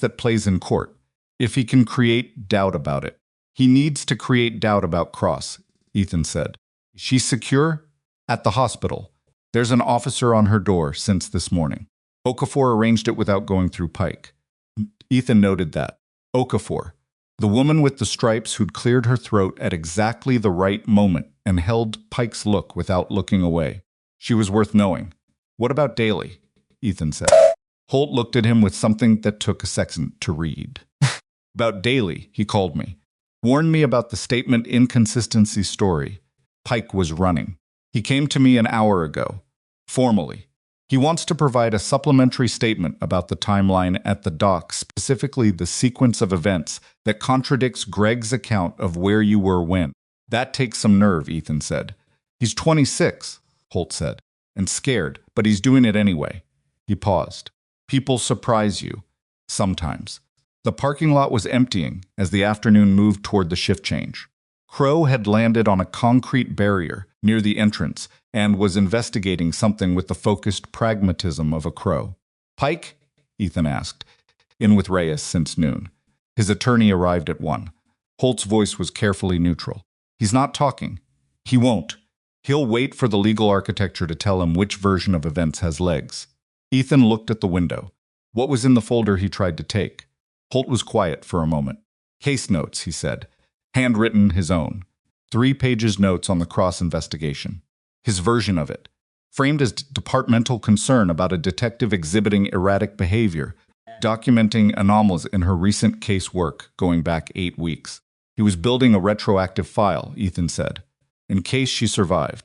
that plays in court. If he can create doubt about it. He needs to create doubt about Cross, Ethan said. She's secure? At the hospital. There's an officer on her door since this morning. Okafor arranged it without going through Pike. Ethan noted that. Okafor, the woman with the stripes who'd cleared her throat at exactly the right moment and held Pike's look without looking away. She was worth knowing. What about Daly? Ethan said. Holt looked at him with something that took a second to read. About Daly, he called me. Warned me about the statement inconsistency story. Pike was running. He came to me an hour ago. Formally. He wants to provide a supplementary statement about the timeline at the dock, specifically the sequence of events that contradicts Greg's account of where you were when. That takes some nerve, Ethan said. He's 26, Holt said. and scared, but he's doing it anyway. He paused. People surprise you. Sometimes. The parking lot was emptying as the afternoon moved toward the shift change. Crow had landed on a concrete barrier near the entrance and was investigating something with the focused pragmatism of a crow. "Pike?" Ethan asked. "In with Reyes since noon." His attorney arrived at 1. Holt's voice was carefully neutral. "He's not talking. He won't. He'll wait for the legal architecture to tell him which version of events has legs." Ethan looked at the window. What was in the folder he tried to take? Holt was quiet for a moment. "Case notes," he said. Handwritten, his own. 3 pages notes on the Cross investigation. His version of it. Framed as departmental concern about a detective exhibiting erratic behavior, documenting anomalies in her recent case work going back 8 weeks. He was building a retroactive file, Ethan said. In case she survived.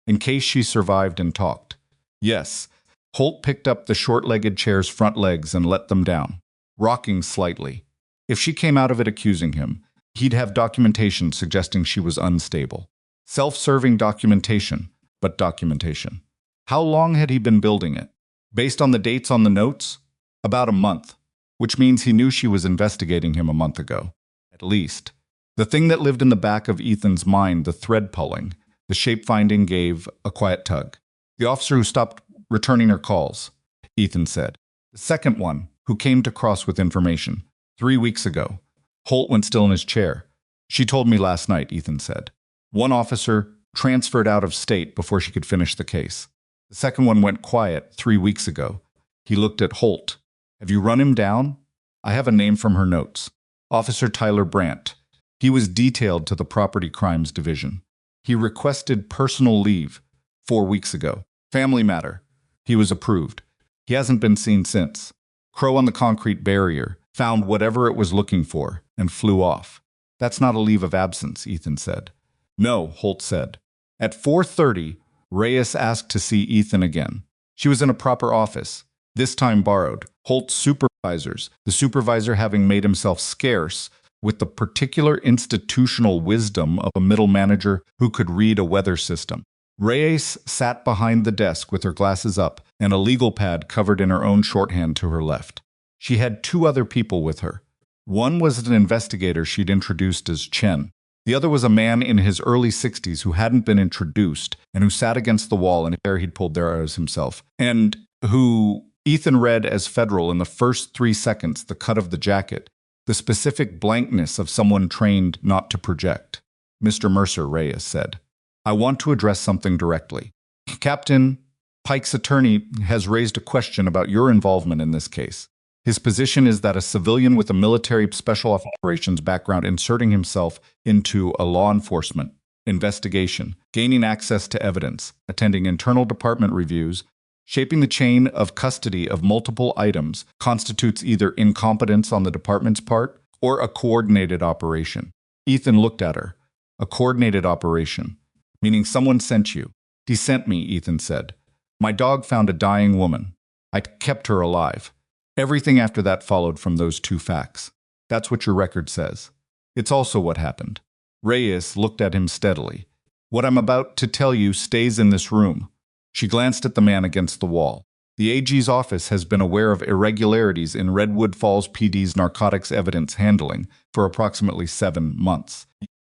In case she survived and talked. Yes. Holt picked up the short-legged chair's front legs and let them down, rocking slightly. If she came out of it accusing him, he'd have documentation suggesting she was unstable. Self-serving documentation, but documentation. How long had he been building it? Based on the dates on the notes? About a month, which means he knew she was investigating him a month ago. At least. The thing that lived in the back of Ethan's mind, the thread pulling, the shape-finding gave a quiet tug. The officer who stopped returning her calls, Ethan said. The second one, who came to Cross with information, 3 weeks ago. Holt went still in his chair. She told me last night, Ethan said. One officer transferred out of state before she could finish the case. The second one went quiet 3 weeks ago. He looked at Holt. Have you run him down? I have a name from her notes. Officer Tyler Brandt. He was detailed to the Property Crimes Division. He requested personal leave 4 weeks ago. Family matter. He was approved. He hasn't been seen since. Crow on the concrete barrier found whatever it was looking for and flew off. That's not a leave of absence, Ethan said. No, Holt said. At 4:30, Reyes asked to see Ethan again. She was in a proper office, this time borrowed. Holt's supervisors, the supervisor having made himself scarce with the particular institutional wisdom of a middle manager who could read a weather system. Reyes sat behind the desk with her glasses up and a legal pad covered in her own shorthand to her left. She had 2 other people with her. One was an investigator she'd introduced as Chen. The other was a man in his early 60s who hadn't been introduced and who sat against the wall and there he'd pulled their arrows himself, and who Ethan read as federal in the first 3 seconds, the cut of the jacket, the specific blankness of someone trained not to project. Mr. Mercer, Reyes said. I want to address something directly. Captain, Pike's attorney has raised a question about your involvement in this case. His position is that a civilian with a military special operations background inserting himself into a law enforcement investigation, gaining access to evidence, attending internal department reviews, shaping the chain of custody of multiple items constitutes either incompetence on the department's part or a coordinated operation. Ethan looked at her. A coordinated operation. Meaning someone sent you. He sent me, Ethan said. My dog found a dying woman. I kept her alive. Everything after that followed from those 2 facts. That's what your record says. It's also what happened. Reyes looked at him steadily. What I'm about to tell you stays in this room. She glanced at the man against the wall. The AG's office has been aware of irregularities in Redwood Falls PD's narcotics evidence handling for approximately 7 months.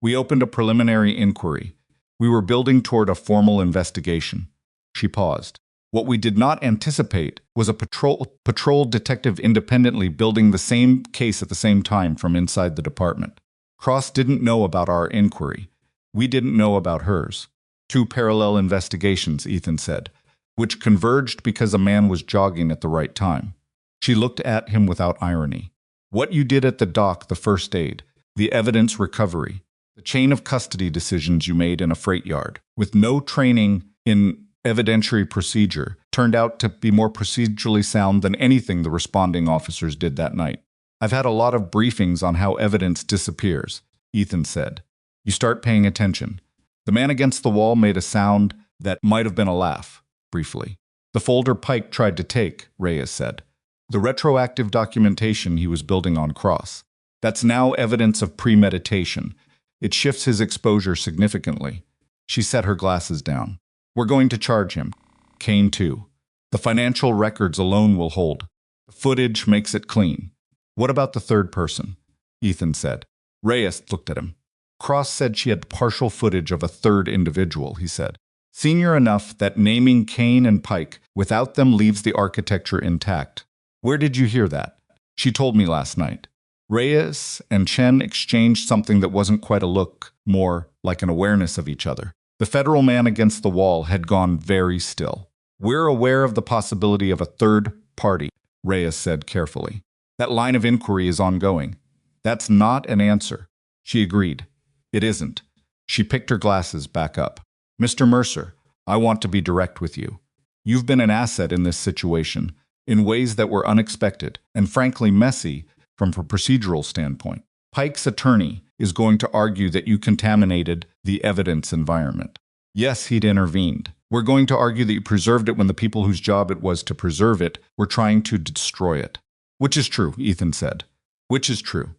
We opened a preliminary inquiry. We were building toward a formal investigation. She paused. What we did not anticipate was a patrol detective independently building the same case at the same time from inside the department. Cross didn't know about our inquiry. We didn't know about hers. 2 parallel investigations, Ethan said, which converged because a man was jogging at the right time. She looked at him without irony. What you did at the dock, the first aid, the evidence recovery, the chain of custody decisions you made in a freight yard, with no training in evidentiary procedure, turned out to be more procedurally sound than anything the responding officers did that night. I've had a lot of briefings on how evidence disappears, Ethan said. You start paying attention. The man against the wall made a sound that might have been a laugh, briefly. The folder Pike tried to take, Reyes said. The retroactive documentation he was building on Cross. That's now evidence of premeditation. It shifts his exposure significantly. She set her glasses down. We're going to charge him. Kane too. The financial records alone will hold. The footage makes it clean. What about the third person? Ethan said. Reyes looked at him. Cross said she had partial footage of a third individual, he said. Senior enough that naming Kane and Pike without them leaves the architecture intact. Where did you hear that? She told me last night. Reyes and Chen exchanged something that wasn't quite a look, more like an awareness of each other. The federal man against the wall had gone very still. We're aware of the possibility of a third party, Reyes said carefully. That line of inquiry is ongoing. That's not an answer. She agreed. It isn't. She picked her glasses back up. Mr. Mercer, I want to be direct with you. You've been an asset in this situation, in ways that were unexpected and frankly messy from a procedural standpoint. Pike's attorney is going to argue that you contaminated the evidence environment. Yes, he'd intervened. We're going to argue that you preserved it when the people whose job it was to preserve it were trying to destroy it. Which is true, Ethan said. Which is true.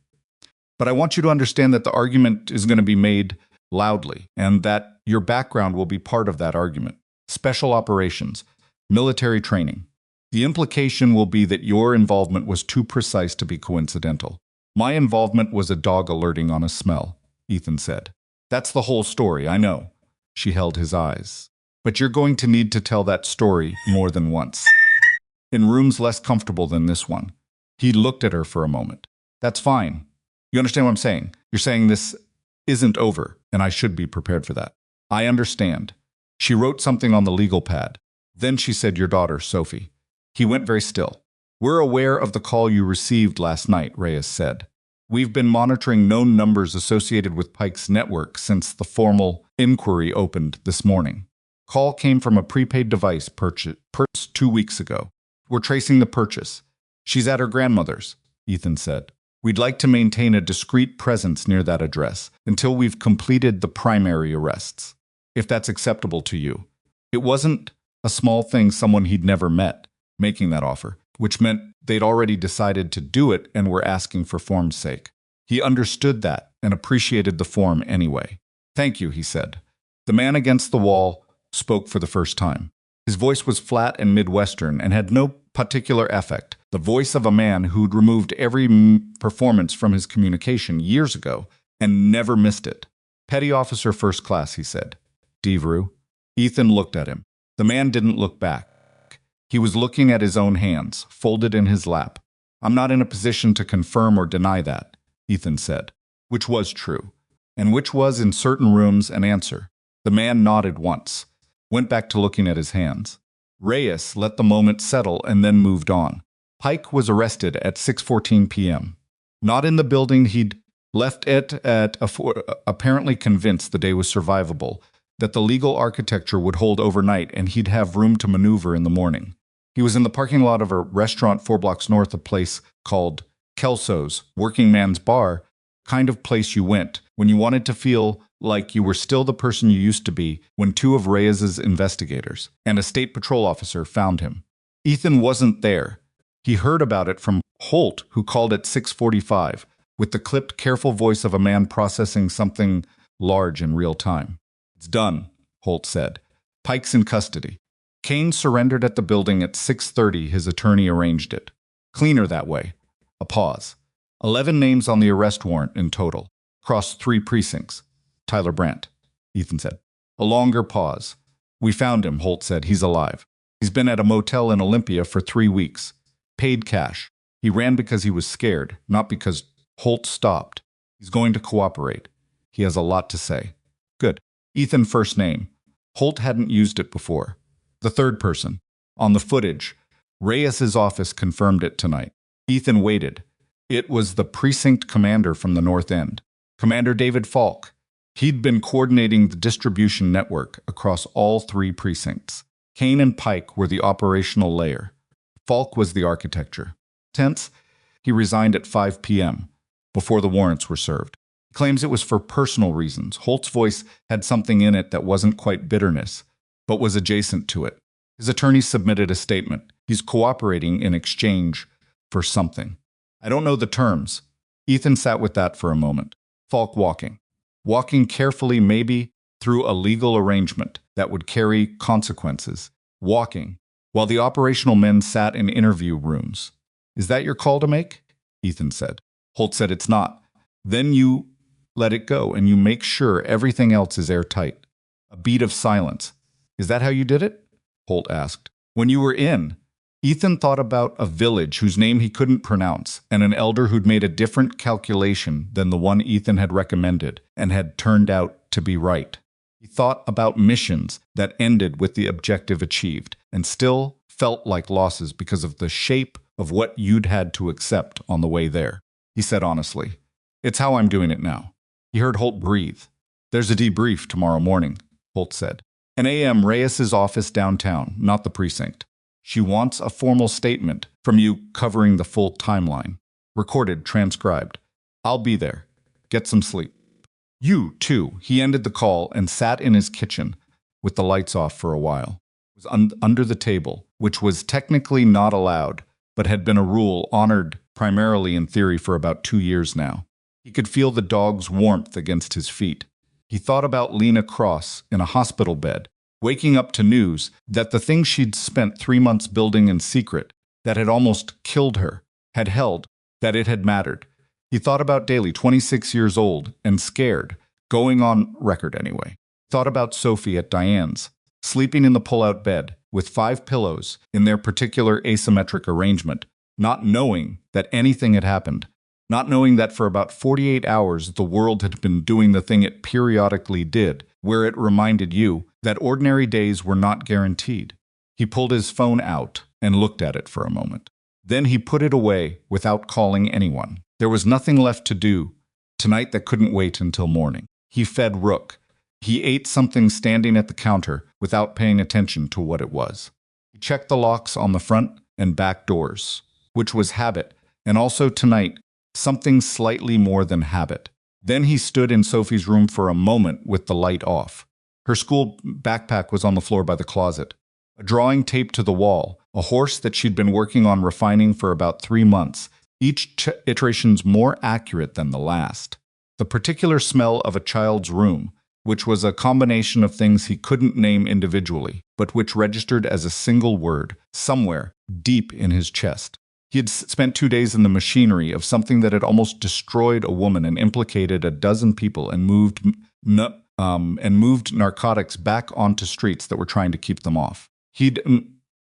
But I want you to understand that the argument is going to be made loudly, and that your background will be part of that argument. Special operations, military training. The implication will be that your involvement was too precise to be coincidental. My involvement was a dog alerting on a smell, Ethan said. That's the whole story, I know. She held his eyes. But you're going to need to tell that story more than once. In rooms less comfortable than this one. He looked at her for a moment. That's fine. You understand what I'm saying? You're saying this isn't over, and I should be prepared for that. I understand. She wrote something on the legal pad. Then she said, your daughter, Sophie. He went very still. We're aware of the call you received last night, Reyes said. We've been monitoring known numbers associated with Pike's network since the formal inquiry opened this morning. Call came from a prepaid device purchased 2 weeks ago. We're tracing the purchase. She's at her grandmother's, Ethan said. We'd like to maintain a discreet presence near that address until we've completed the primary arrests, if that's acceptable to you. It wasn't a small thing someone he'd never met making that offer, which meant they'd already decided to do it and were asking for form's sake. He understood that and appreciated the form anyway. Thank you, he said. The man against the wall spoke for the first time. His voice was flat and Midwestern and had no particular affect. The voice of a man who'd removed every performance from his communication years ago and never missed it. Petty Officer First Class, he said. Devereux. Ethan looked at him. The man didn't look back. He was looking at his own hands, folded in his lap. I'm not in a position to confirm or deny that, Ethan said. Which was true, and which was in certain rooms an answer. The man nodded once, went back to looking at his hands. Reyes let the moment settle and then moved on. Pike was arrested at 6:14 p.m. Not in the building he'd left it at, apparently convinced the day was survivable, that the legal architecture would hold overnight and he'd have room to maneuver in the morning. He was in the parking lot of a restaurant 4 blocks north, a place called Kelso's, working man's bar, kind of place you went when you wanted to feel like you were still the person you used to be when 2 of Reyes's investigators and a state patrol officer found him. Ethan wasn't there. He heard about it from Holt, who called at 6:45, with the clipped, careful voice of a man processing something large in real time. It's done, Holt said. Pike's in custody. Kane surrendered at the building at 6:30. His attorney arranged it. Cleaner that way. A pause. 11 names on the arrest warrant in total. Across 3 precincts. Tyler Brandt, Ethan said. A longer pause. We found him, Holt said. He's alive. He's been at a motel in Olympia for 3 weeks. Paid cash. He ran because he was scared, not because Holt stopped. He's going to cooperate. He has a lot to say. Good. Ethan first name. Holt hadn't used it before. The third person. On the footage, Reyes's office confirmed it tonight. Ethan waited. It was the precinct commander from the North End. Commander David Falk. He'd been coordinating the distribution network across all 3 precincts. Kane and Pike were the operational layer. Falk was the architecture. Tense, he resigned at 5 p.m., before the warrants were served. He claims it was for personal reasons. Holt's voice had something in it that wasn't quite bitterness, but was adjacent to it. His attorney submitted a statement. He's cooperating in exchange for something. I don't know the terms. Ethan sat with that for a moment. Falk walking. Walking carefully, maybe through a legal arrangement that would carry consequences. walking, while the operational men sat in interview rooms. Is that your call to make? Ethan said. Holt said it's not. Then you let it go and you make sure everything else is airtight. A beat of silence. Is that how you did it? Holt asked. When you were in, Ethan thought about a village whose name he couldn't pronounce and an elder who'd made a different calculation than the one Ethan had recommended and had turned out to be right. He thought about missions that ended with the objective achieved and still felt like losses because of the shape of what you'd had to accept on the way there. He said honestly, "It's how I'm doing it now." He heard Holt breathe. "There's a debrief tomorrow morning," Holt said. "An a.m. Reyes's office downtown, not the precinct. She wants a formal statement from you covering the full timeline. Recorded, transcribed. I'll be there. Get some sleep." You, too. He ended the call and sat in his kitchen with the lights off for a while. It was under the table, which was technically not allowed, but had been a rule honored primarily in theory for about 2 years now. He could feel the dog's warmth against his feet. He thought about Lena Cross in a hospital bed, waking up to news that the thing she'd spent 3 months building in secret, that had almost killed her, had held, that it had mattered. He thought about Daly, 26 years old, and scared, going on record anyway. Thought about Sophie at Diane's, sleeping in the pull-out bed, with 5 pillows in their particular asymmetric arrangement, not knowing that anything had happened, not knowing that for about 48 hours the world had been doing the thing it periodically did, where it reminded you that ordinary days were not guaranteed. He pulled his phone out and looked at it for a moment. Then he put it away without calling anyone. There was nothing left to do tonight that couldn't wait until morning. He fed Rook. He ate something standing at the counter without paying attention to what it was. He checked the locks on the front and back doors, which was habit, and also tonight, something slightly more than habit. Then he stood in Sophie's room for a moment with the light off. Her school backpack was on the floor by the closet. A drawing taped to the wall, a horse that she'd been working on refining for about 3 months, each iteration's more accurate than the last. The particular smell of a child's room, which was a combination of things he couldn't name individually, but which registered as a single word, somewhere deep in his chest. He had spent 2 days in the machinery of something that had almost destroyed a woman and implicated a dozen people and moved narcotics back onto streets that were trying to keep them off. He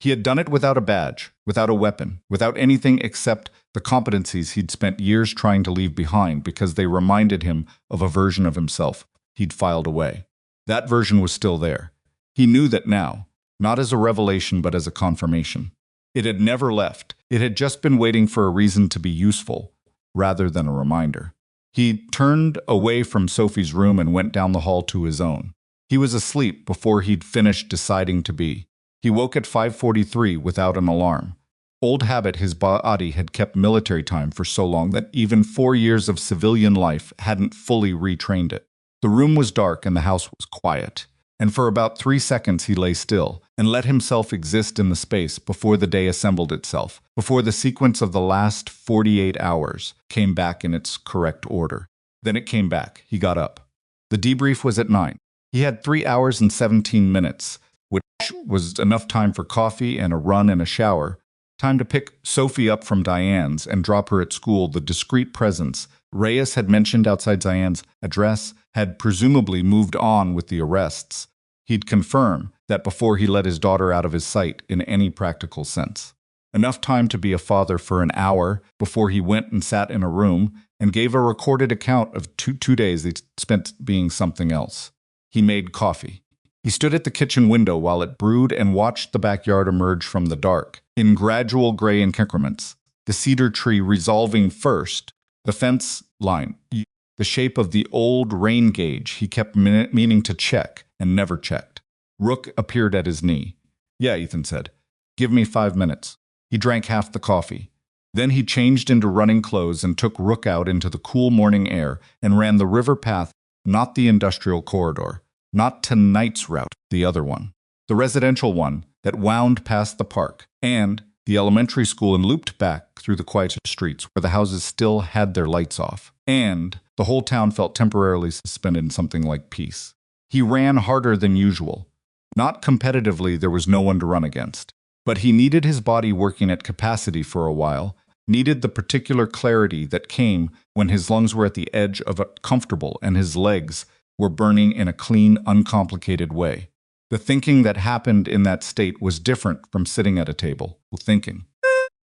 had done it without a badge, without a weapon, without anything except the competencies he'd spent years trying to leave behind because they reminded him of a version of himself he'd filed away. That version was still there. He knew that now, not as a revelation but as a confirmation. It had never left. It had just been waiting for a reason to be useful, rather than a reminder. He turned away from Sophie's room and went down the hall to his own. He was asleep before he'd finished deciding to be. He woke at 5:43 without an alarm. Old habit, his body had kept military time for so long that even 4 years of civilian life hadn't fully retrained it. The room was dark and the house was quiet. And for about 3 seconds he lay still and let himself exist in the space before the day assembled itself, before the sequence of the last 48 hours came back in its correct order. Then it came back. He got up. The debrief was at 9. He had 3 hours and 17 minutes, which was enough time for coffee and a run and a shower, time to pick Sophie up from Diane's and drop her at school. The discreet presence Reyes had mentioned outside Diane's address had presumably moved on with the arrests. He'd confirm that before he let his daughter out of his sight in any practical sense. Enough time to be a father for an hour before he went and sat in a room and gave a recorded account of two days they spent being something else. He made coffee. He stood at the kitchen window while it brewed and watched the backyard emerge from the dark, in gradual gray increments, the cedar tree resolving first, the fence line, the shape of the old rain gauge he kept meaning to check and never checked. Rook appeared at his knee. "Yeah," Ethan said. "Give me 5 minutes." He drank half the coffee. Then he changed into running clothes and took Rook out into the cool morning air and ran the river path, not the industrial corridor, not tonight's route, the other one, the residential one that wound past the park and the elementary school and looped back through the quiet streets where the houses still had their lights off, and the whole town felt temporarily suspended in something like peace. He ran harder than usual, Not competitively, there was no one to run against. But he needed his body working at capacity for a while, needed the particular clarity that came when his lungs were at the edge of a comfortable and his legs were burning in a clean, uncomplicated way. The thinking that happened in that state was different from sitting at a table, thinking.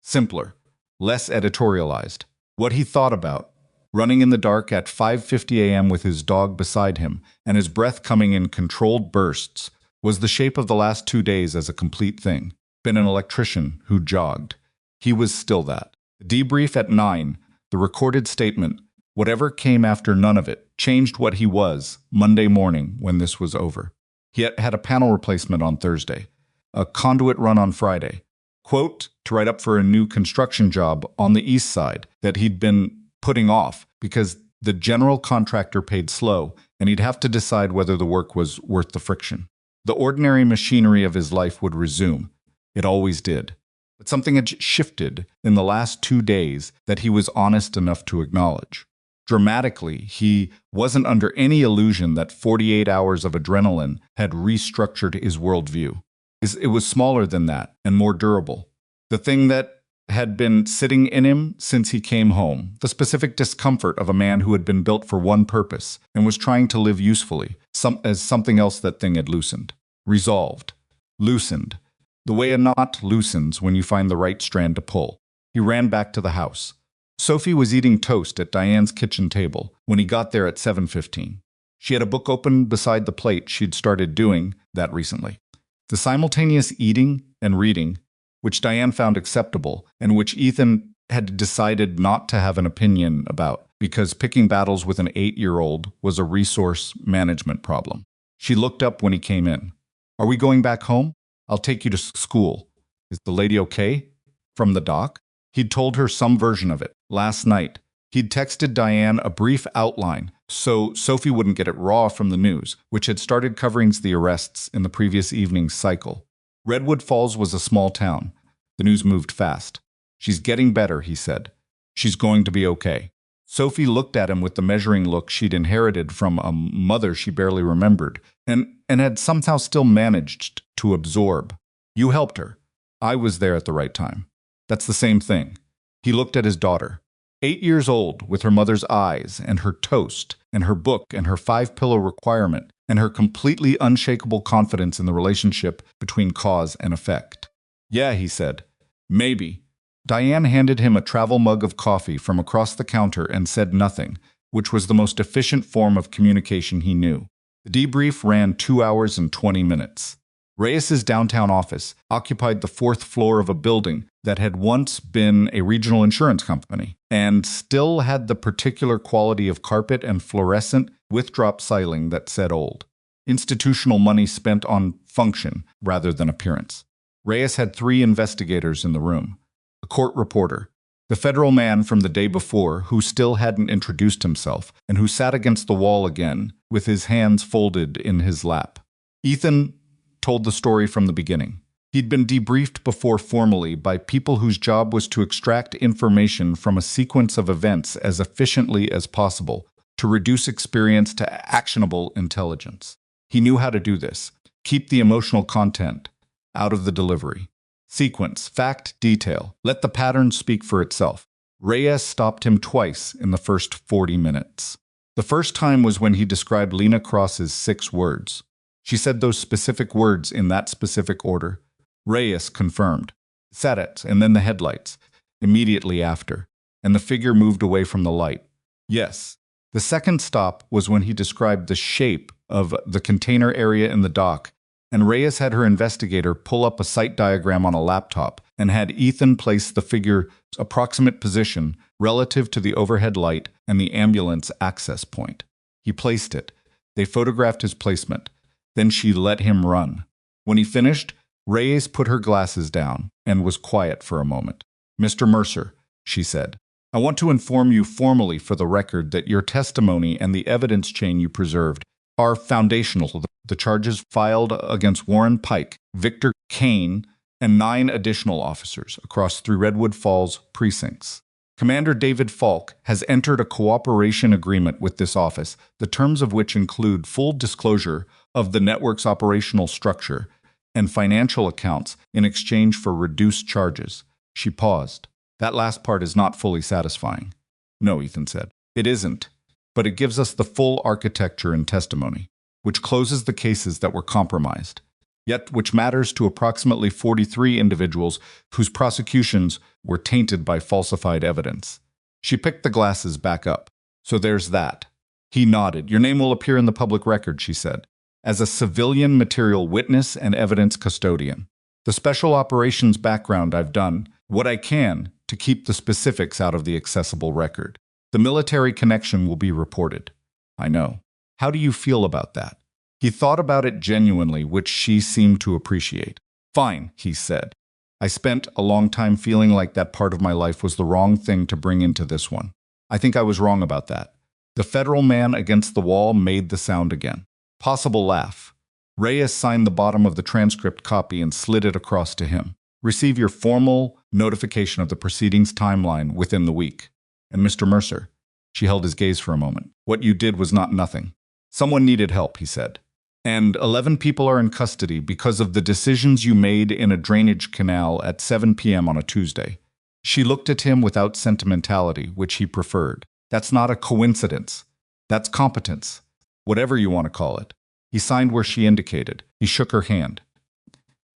Simpler, less editorialized. What he thought about, running in the dark at 5:50 a.m. with his dog beside him and his breath coming in controlled bursts, was the shape of the last 2 days as a complete thing. Been an electrician who jogged. He was still that. The debrief at 9, the recorded statement, whatever came after none of it, changed what he was Monday morning when this was over. He had a panel replacement on Thursday, a conduit run on Friday, quote, to write up for a new construction job on the east side that he'd been putting off because the general contractor paid slow and he'd have to decide whether the work was worth the friction. The ordinary machinery of his life would resume. It always did. But something had shifted in the last 2 days that he was honest enough to acknowledge. Dramatically, he wasn't under any illusion that 48 hours of adrenaline had restructured his worldview. It was smaller than that and more durable. The thing that had been sitting in him since he came home, the specific discomfort of a man who had been built for one purpose and was trying to live usefully, as something else that thing had loosened. Resolved. Loosened. The way a knot loosens when you find the right strand to pull. He ran back to the house. Sophie was eating toast at Diane's kitchen table when he got there at 7:15. She had a book open beside the plate she'd started doing that recently. The simultaneous eating and reading, which Diane found acceptable and which Ethan had decided not to have an opinion about because picking battles with an 8-year-old was a resource management problem. She looked up when he came in. "Are we going back home? I'll take you to school. Is the lady okay?" From the doc? He'd told her some version of it last night. He'd texted Diane a brief outline so Sophie wouldn't get it raw from the news, which had started covering the arrests in the previous evening's cycle. Redwood Falls was a small town. The news moved fast. "She's getting better," he said. "She's going to be okay." Sophie looked at him with the measuring look she'd inherited from a mother she barely remembered, and had somehow still managed to absorb. "You helped her. I was there at the right time. That's the same thing." He looked at his daughter. 8 years old, with her mother's eyes, and her toast, and her book, and her 5-pillow requirement, and her completely unshakable confidence in the relationship between cause and effect. "Yeah," he said. "Maybe." Diane handed him a travel mug of coffee from across the counter and said nothing, which was the most efficient form of communication he knew. The debrief ran 2 hours and 20 minutes. Reyes's downtown office occupied the 4th floor of a building that had once been a regional insurance company and still had the particular quality of carpet and fluorescent with-drop ceiling that said old. Institutional money spent on function rather than appearance. Reyes had 3 investigators in the room. A court reporter, the federal man from the day before who still hadn't introduced himself and who sat against the wall again with his hands folded in his lap. Ethan told the story from the beginning. He'd been debriefed before formally by people whose job was to extract information from a sequence of events as efficiently as possible to reduce experience to actionable intelligence. He knew how to do this, keep the emotional content out of the delivery. Sequence, fact, detail. Let the pattern speak for itself. Reyes stopped him twice in the first 40 minutes. The first time was when he described Lena Cross's 6 words. She said those specific words in that specific order. Reyes confirmed. Said it, and then the headlights, immediately after, and the figure moved away from the light. Yes. The second stop was when he described the shape of the container area in the dock, and Reyes had her investigator pull up a site diagram on a laptop and had Ethan place the figure's approximate position relative to the overhead light and the ambulance access point. He placed it. They photographed his placement. Then she let him run. When he finished, Reyes put her glasses down and was quiet for a moment. "Mr. Mercer," she said, "I want to inform you formally for the record that your testimony and the evidence chain you preserved are foundational to the charges filed against Warren Pike, Victor Kane, and 9 additional officers across 3 Redwood Falls precincts. Commander David Falk has entered a cooperation agreement with this office, the terms of which include full disclosure of the network's operational structure and financial accounts in exchange for reduced charges. She paused. That last part is not fully satisfying. No, Ethan said. It isn't. But it gives us the full architecture and testimony, which closes the cases that were compromised, yet which matters to approximately 43 individuals whose prosecutions were tainted by falsified evidence. She picked the glasses back up. So there's that. He nodded. Your name will appear in the public record, she said, as a civilian material witness and evidence custodian. The special operations background I've done what I can to keep the specifics out of the accessible record. The military connection will be reported. I know. How do you feel about that? He thought about it genuinely, which she seemed to appreciate. Fine, he said. I spent a long time feeling like that part of my life was the wrong thing to bring into this one. I think I was wrong about that. The federal man against the wall made the sound again. Possible laugh. Reyes signed the bottom of the transcript copy and slid it across to him. Receive your formal notification of the proceedings timeline within the week. And Mr. Mercer, she held his gaze for a moment. What you did was not nothing. Someone needed help, he said. And 11 people are in custody because of the decisions you made in a drainage canal at 7 p.m. on a Tuesday. She looked at him without sentimentality, which he preferred. That's not a coincidence. That's competence. Whatever you want to call it. He signed where she indicated. He shook her hand.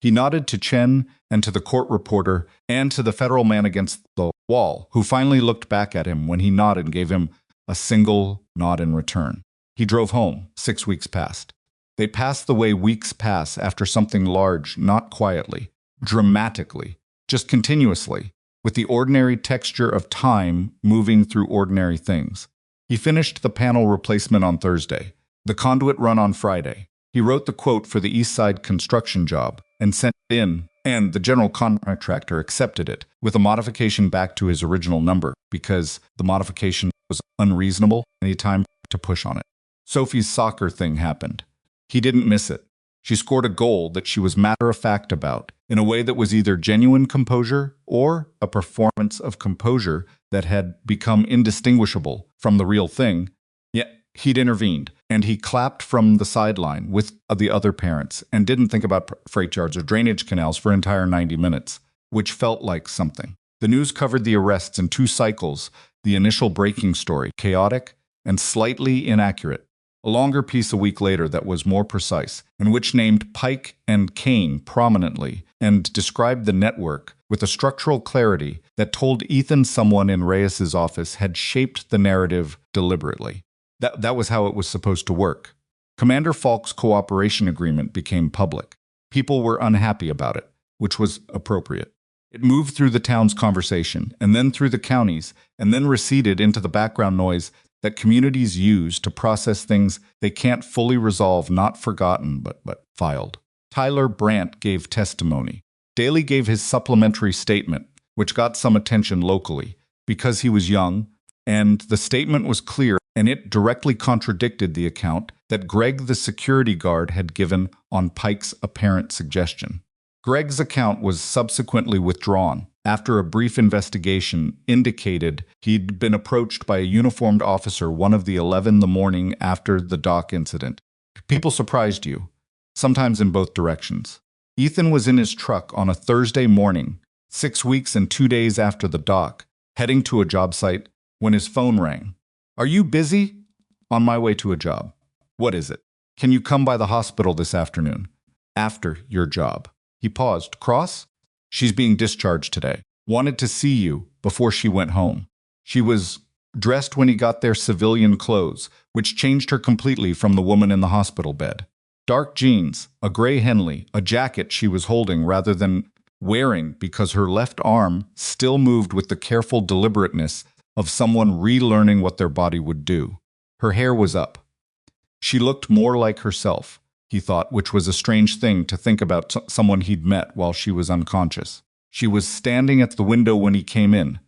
He nodded to Chen and to the court reporter and to the federal man against the wall, who finally looked back at him when he nodded and gave him a single nod in return. He drove home. 6 weeks passed. They passed the way weeks pass after something large, not quietly, dramatically, just continuously, with the ordinary texture of time moving through ordinary things. He finished the panel replacement on Thursday, the conduit run on Friday. He wrote the quote for the East Side construction job and sent it in, and the general contractor accepted it with a modification back to his original number because the modification was unreasonable and he had time to push on it. Sophie's soccer thing happened. He didn't miss it. She scored a goal that she was matter-of-fact about, in a way that was either genuine composure or a performance of composure that had become indistinguishable from the real thing. Yet he'd intervened, and he clapped from the sideline with the other parents and didn't think about freight yards or drainage canals for an entire 90 minutes, which felt like something. The news covered the arrests in 2 cycles, the initial breaking story, chaotic and slightly inaccurate. A longer piece a week later that was more precise, and which named Pike and Kane prominently and described the network with a structural clarity that told Ethan someone in Reyes's office had shaped the narrative deliberately. That was how it was supposed to work. Commander Falk's cooperation agreement became public. People were unhappy about it, which was appropriate. It moved through the town's conversation, and then through the counties, and then receded into the background noise that communities use to process things they can't fully resolve, not forgotten, but filed. Tyler Brandt gave testimony. Daley gave his supplementary statement, which got some attention locally, because he was young, and the statement was clear, and it directly contradicted the account that Greg the security guard had given on Pike's apparent suggestion. Greg's account was subsequently withdrawn after a brief investigation indicated he'd been approached by a uniformed officer one of the 11 the morning after the dock incident. People surprised you, sometimes in both directions. Ethan was in his truck on a Thursday morning, 6 weeks and 2 days after the dock, heading to a job site when his phone rang. Are you busy? On my way to a job. What is it? Can you come by the hospital this afternoon? After your job. He paused. Cross? She's being discharged today. Wanted to see you before she went home. She was dressed when he got there civilian clothes, which changed her completely from the woman in the hospital bed. Dark jeans, a gray Henley, a jacket she was holding rather than wearing because her left arm still moved with the careful deliberateness of someone relearning what their body would do. Her hair was up. She looked more like herself, he thought, which was a strange thing to think about someone he'd met while she was unconscious. She was standing at the window when he came in,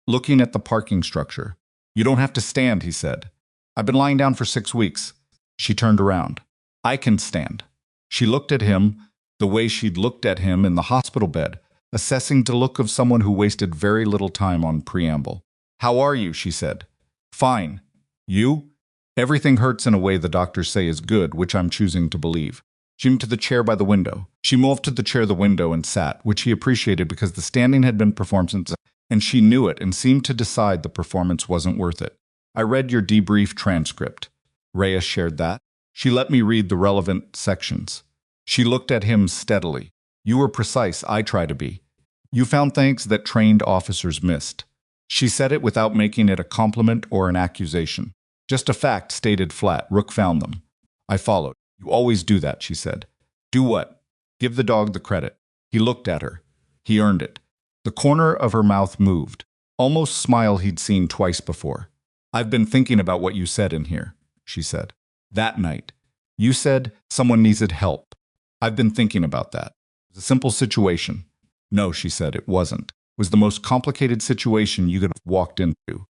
looking at the parking structure. You don't have to stand, he said. I've been lying down for 6 weeks. She turned around. I can stand. She looked at him the way she'd looked at him in the hospital bed, assessing the look of someone who wasted very little time on preamble. How are you? She said. Fine. You? Everything hurts in a way the doctors say is good, which I'm choosing to believe. She moved to the chair by the window. She moved to the chair the window and sat, which he appreciated because the standing had been performed since, and she knew it and seemed to decide the performance wasn't worth it. I read your debrief transcript. Rhea shared that. She let me read the relevant sections. She looked at him steadily. You were precise, I try to be. You found things that trained officers missed. She said it without making it a compliment or an accusation. Just a fact stated flat. Rook found them. I followed. You always do that, she said. Do what? Give the dog the credit. He looked at her. He earned it. The corner of her mouth moved. Almost smile he'd seen twice before. I've been thinking about what you said in here, she said. That night. You said someone needed help. I've been thinking about that. It was a simple situation. No, she said, it wasn't. It was the most complicated situation you could have walked into.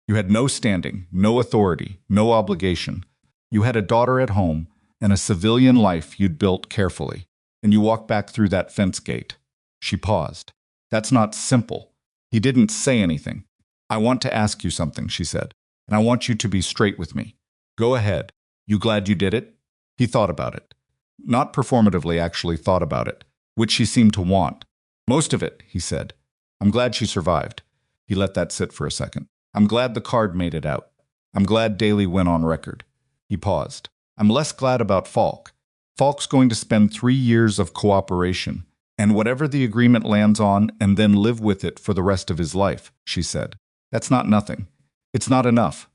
You had no standing, no authority, no obligation. You had a daughter at home and a civilian life you'd built carefully. And you walked back through that fence gate. She paused. That's not simple. He didn't say anything. I want to ask you something, she said, and I want you to be straight with me. Go ahead. You glad you did it? He thought about it. Not performatively, actually thought about it, which she seemed to want. Most of it, he said. I'm glad she survived. He let that sit for a second. I'm glad the card made it out. I'm glad Daly went on record. He paused. I'm less glad about Falk. Falk's going to spend 3 years of cooperation, and whatever the agreement lands on, and then live with it for the rest of his life, she said. That's not nothing. It's not enough.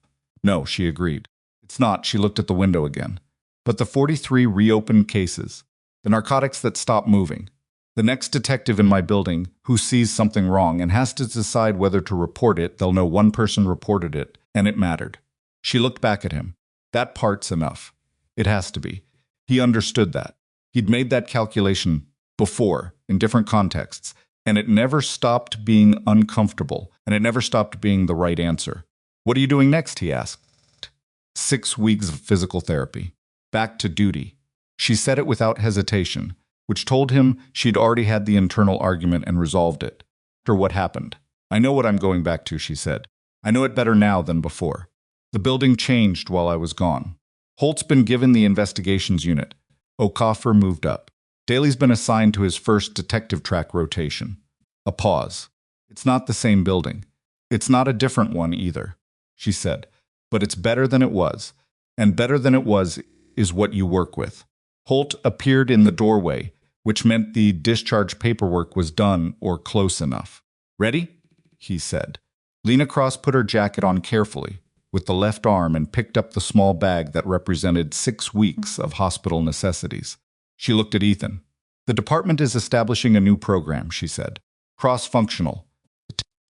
No, she agreed. It's not. She looked at the window again. But the 43 reopened cases, the narcotics that stopped moving, the next detective in my building who sees something wrong and has to decide whether to report it, they'll know one person reported it, and it mattered. She looked back at him. That part's enough. It has to be. He understood that. He'd made that calculation before, in different contexts, and it never stopped being uncomfortable, and it never stopped being the right answer. What are you doing next? He asked. 6 weeks of physical therapy. Back to duty. She said it without hesitation, which told him she'd already had the internal argument and resolved it. After what happened. I know what I'm going back to, she said. I know it better now than before. The building changed while I was gone. Holt's been given the investigations unit. Okafor moved up. Daly's been assigned to his first detective track rotation. A pause. It's not the same building. It's not a different one either, she said. But it's better than it was. And better than it was is what you work with. Holt appeared in the doorway, which meant the discharge paperwork was done or close enough. Ready? He said. Lena Cross put her jacket on carefully, with the left arm, and picked up the small bag that represented 6 weeks of hospital necessities. She looked at Ethan. The department is establishing a new program, she said. Cross-functional.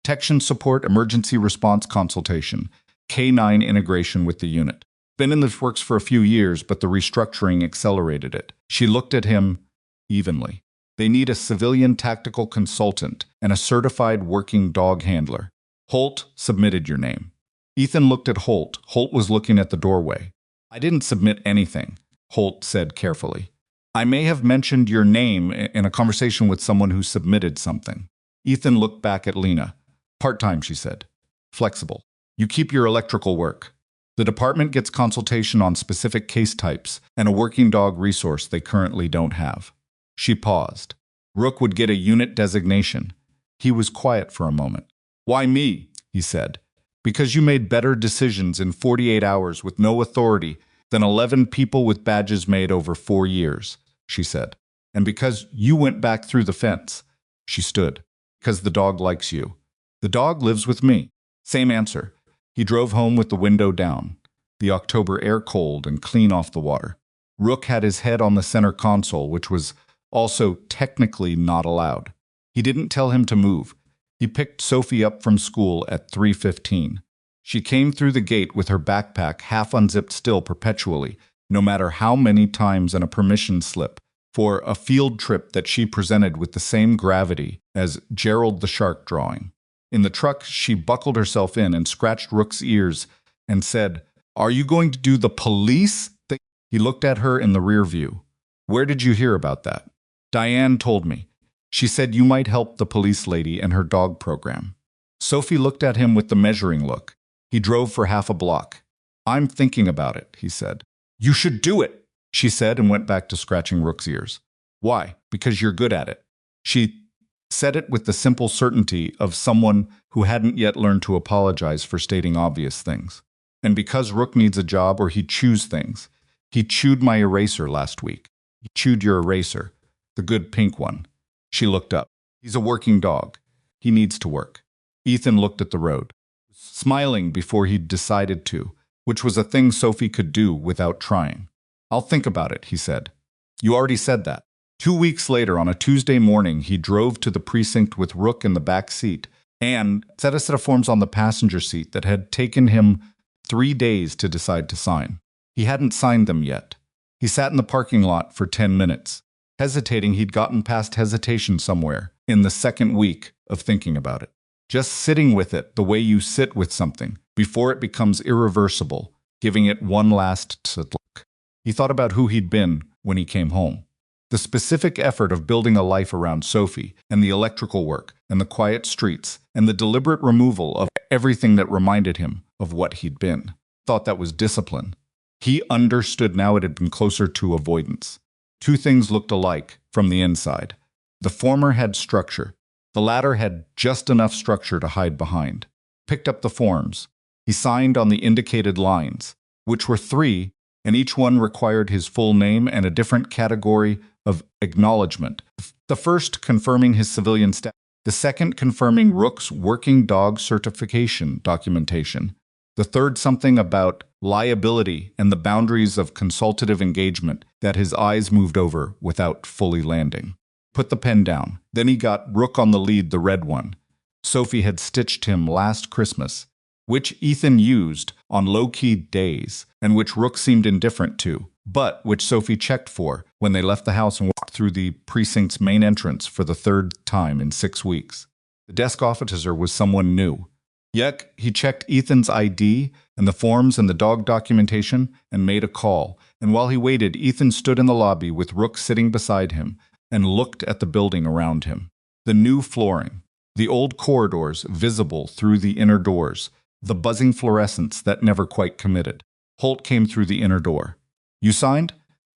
Detection support, emergency response consultation, K9 integration with the unit. Been in the works for a few years, but the restructuring accelerated it. She looked at him evenly. They need a civilian tactical consultant and a certified working dog handler. Holt submitted your name. Ethan looked at Holt. Holt was looking at the doorway. I didn't submit anything, Holt said carefully. I may have mentioned your name in a conversation with someone who submitted something. Ethan looked back at Lena. Part-time, she said. Flexible. You keep your electrical work. The department gets consultation on specific case types and a working dog resource they currently don't have. She paused. Rook would get a unit designation. He was quiet for a moment. Why me? He said. Because you made better decisions in 48 hours with no authority than 11 people with badges made over 4 years, she said. And because you went back through the fence. She stood. Because the dog likes you. The dog lives with me. Same answer. He drove home with the window down, the October air cold and clean off the water. Rook had his head on the center console, which was also technically not allowed. He didn't tell him to move. He picked Sophie up from school at 3:15. She came through the gate with her backpack half unzipped still perpetually, no matter how many times, and a permission slip for a field trip that she presented with the same gravity as Gerald the Shark drawing. In the truck, she buckled herself in and scratched Rook's ears and said, Are you going to do the police thing? He looked at her in the rear view. Where did you hear about that? Diane told me. She said you might help the police lady and her dog program. Sophie looked at him with the measuring look. He drove for half a block. I'm thinking about it, he said. You should do it, she said and went back to scratching Rook's ears. Why? Because you're good at it. She said it with the simple certainty of someone who hadn't yet learned to apologize for stating obvious things. And because Rook needs a job or he'd choose things. He chewed my eraser last week. He chewed your eraser, the good pink one. She looked up. He's a working dog. He needs to work. Ethan looked at the road, smiling before he'd decided to, which was a thing Sophie could do without trying. I'll think about it, he said. You already said that. 2 weeks later, on a Tuesday morning, he drove to the precinct with Rook in the back seat and set a set of forms on the passenger seat that had taken him 3 days to decide to sign. He hadn't signed them yet. He sat in the parking lot for 10 minutes, hesitating. He'd gotten past hesitation somewhere in the second week of thinking about it. Just sitting with it the way you sit with something before it becomes irreversible, giving it one last look. He thought about who he'd been when he came home. The specific effort of building a life around Sophie and the electrical work and the quiet streets and the deliberate removal of everything that reminded him of what he'd been. Thought that was discipline. He understood now it had been closer to avoidance. Two things looked alike from the inside. The former had structure. The latter had just enough structure to hide behind. Picked up the forms. He signed on the indicated lines, which were 3, and each one required his full name and a different category of acknowledgement. The first confirming his civilian status. The second confirming Rook's working dog certification documentation. The third something about liability and the boundaries of consultative engagement that his eyes moved over without fully landing. Put the pen down. Then he got Rook on the lead, the red one. Sophie had stitched him last Christmas, which Ethan used on low-key days and which Rook seemed indifferent to, but which Sophie checked for when they left the house and walked through the precinct's main entrance for the 3rd time in 6 weeks. The desk officer was someone new. Yet he checked Ethan's ID and the forms and the dog documentation and made a call, and while he waited, Ethan stood in the lobby with Rook sitting beside him and looked at the building around him. The new flooring, the old corridors visible through the inner doors, the buzzing fluorescence that never quite committed. Holt came through the inner door. You signed?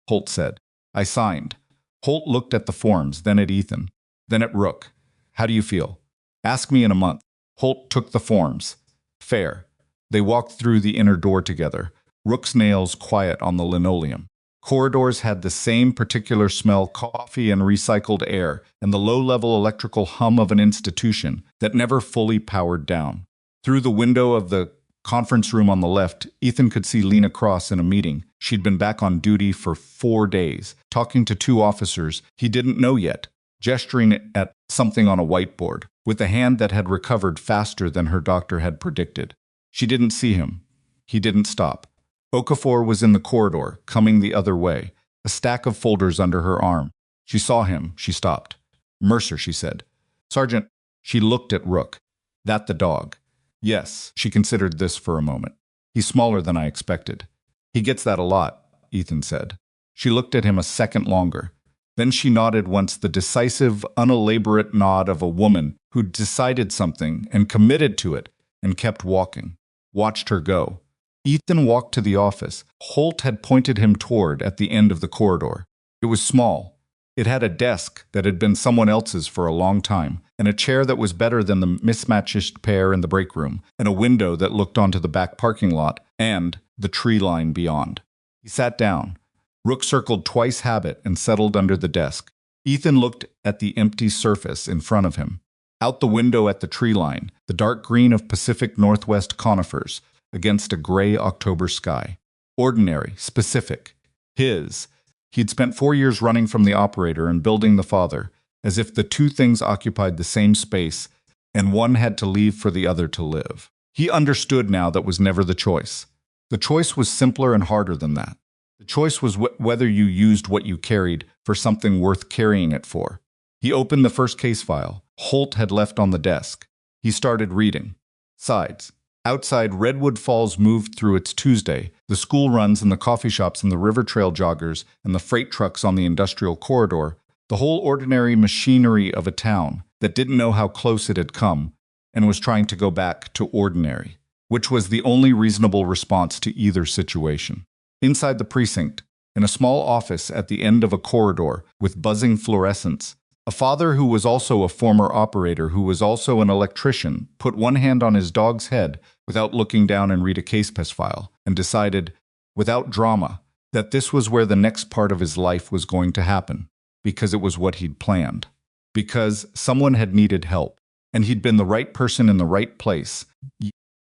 Holt said. I signed. Holt looked at the forms, then at Ethan, then at Rook. How do you feel? Ask me in a month. Holt took the forms. Fair. They walked through the inner door together, Rook's nails quiet on the linoleum. Corridors had the same particular smell, coffee and recycled air, and the low-level electrical hum of an institution that never fully powered down. Through the window of the conference room on the left, Ethan could see Lena Cross in a meeting. She'd been back on duty for 4 days, talking to 2 officers he didn't know yet, gesturing at something on a whiteboard, with a hand that had recovered faster than her doctor had predicted. She didn't see him. He didn't stop. Okafor was in the corridor, coming the other way, a stack of folders under her arm. She saw him. She stopped. Mercer, she said. Sergeant. She looked at Rook. That the dog. Yes, she considered this for a moment. He's smaller than I expected. He gets that a lot, Ethan said. She looked at him a second longer. Then she nodded once, the decisive, unelaborate nod of a woman who'd decided something and committed to it and kept walking. Watched her go. Ethan walked to the office Holt had pointed him toward at the end of the corridor. It was small. It had a desk that had been someone else's for a long time, and a chair that was better than the mismatched pair in the break room, and a window that looked onto the back parking lot and the tree line beyond. He sat down. Rook circled twice habit and settled under the desk. Ethan looked at the empty surface in front of him. Out the window at the tree line, the dark green of Pacific Northwest conifers against a gray October sky. Ordinary, specific. His. He'd spent 4 years running from the operator and building the father, as if the two things occupied the same space, and one had to leave for the other to live. He understood now that was never the choice. The choice was simpler and harder than that. The choice was whether you used what you carried for something worth carrying it for. He opened the first case file Holt had left on the desk. He started reading. Sides. Outside, Redwood Falls moved through its Tuesday, the school runs and the coffee shops and the river trail joggers and the freight trucks on the industrial corridor, the whole ordinary machinery of a town that didn't know how close it had come and was trying to go back to ordinary. which was the only reasonable response to either situation. Inside the precinct, in a small office at the end of a corridor with buzzing fluorescents, a father who was also a former operator who was also an electrician put one hand on his dog's head without looking down and read a case pass file and decided, without drama, that this was where the next part of his life was going to happen, because it was what he'd planned. Because someone had needed help, and he'd been the right person in the right place,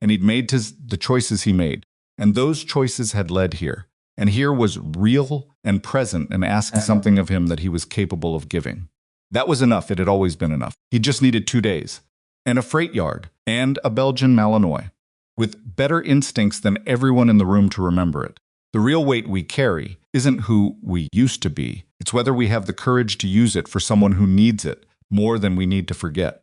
and he'd made the choices he made, and those choices had led here. And here was real and present and asked something of him that he was capable of giving. That was enough. It had always been enough. He just needed 2 days, and a freight yard, and a Belgian Malinois, with better instincts than everyone in the room to remember it. The real weight we carry isn't who we used to be. It's whether we have the courage to use it for someone who needs it more than we need to forget.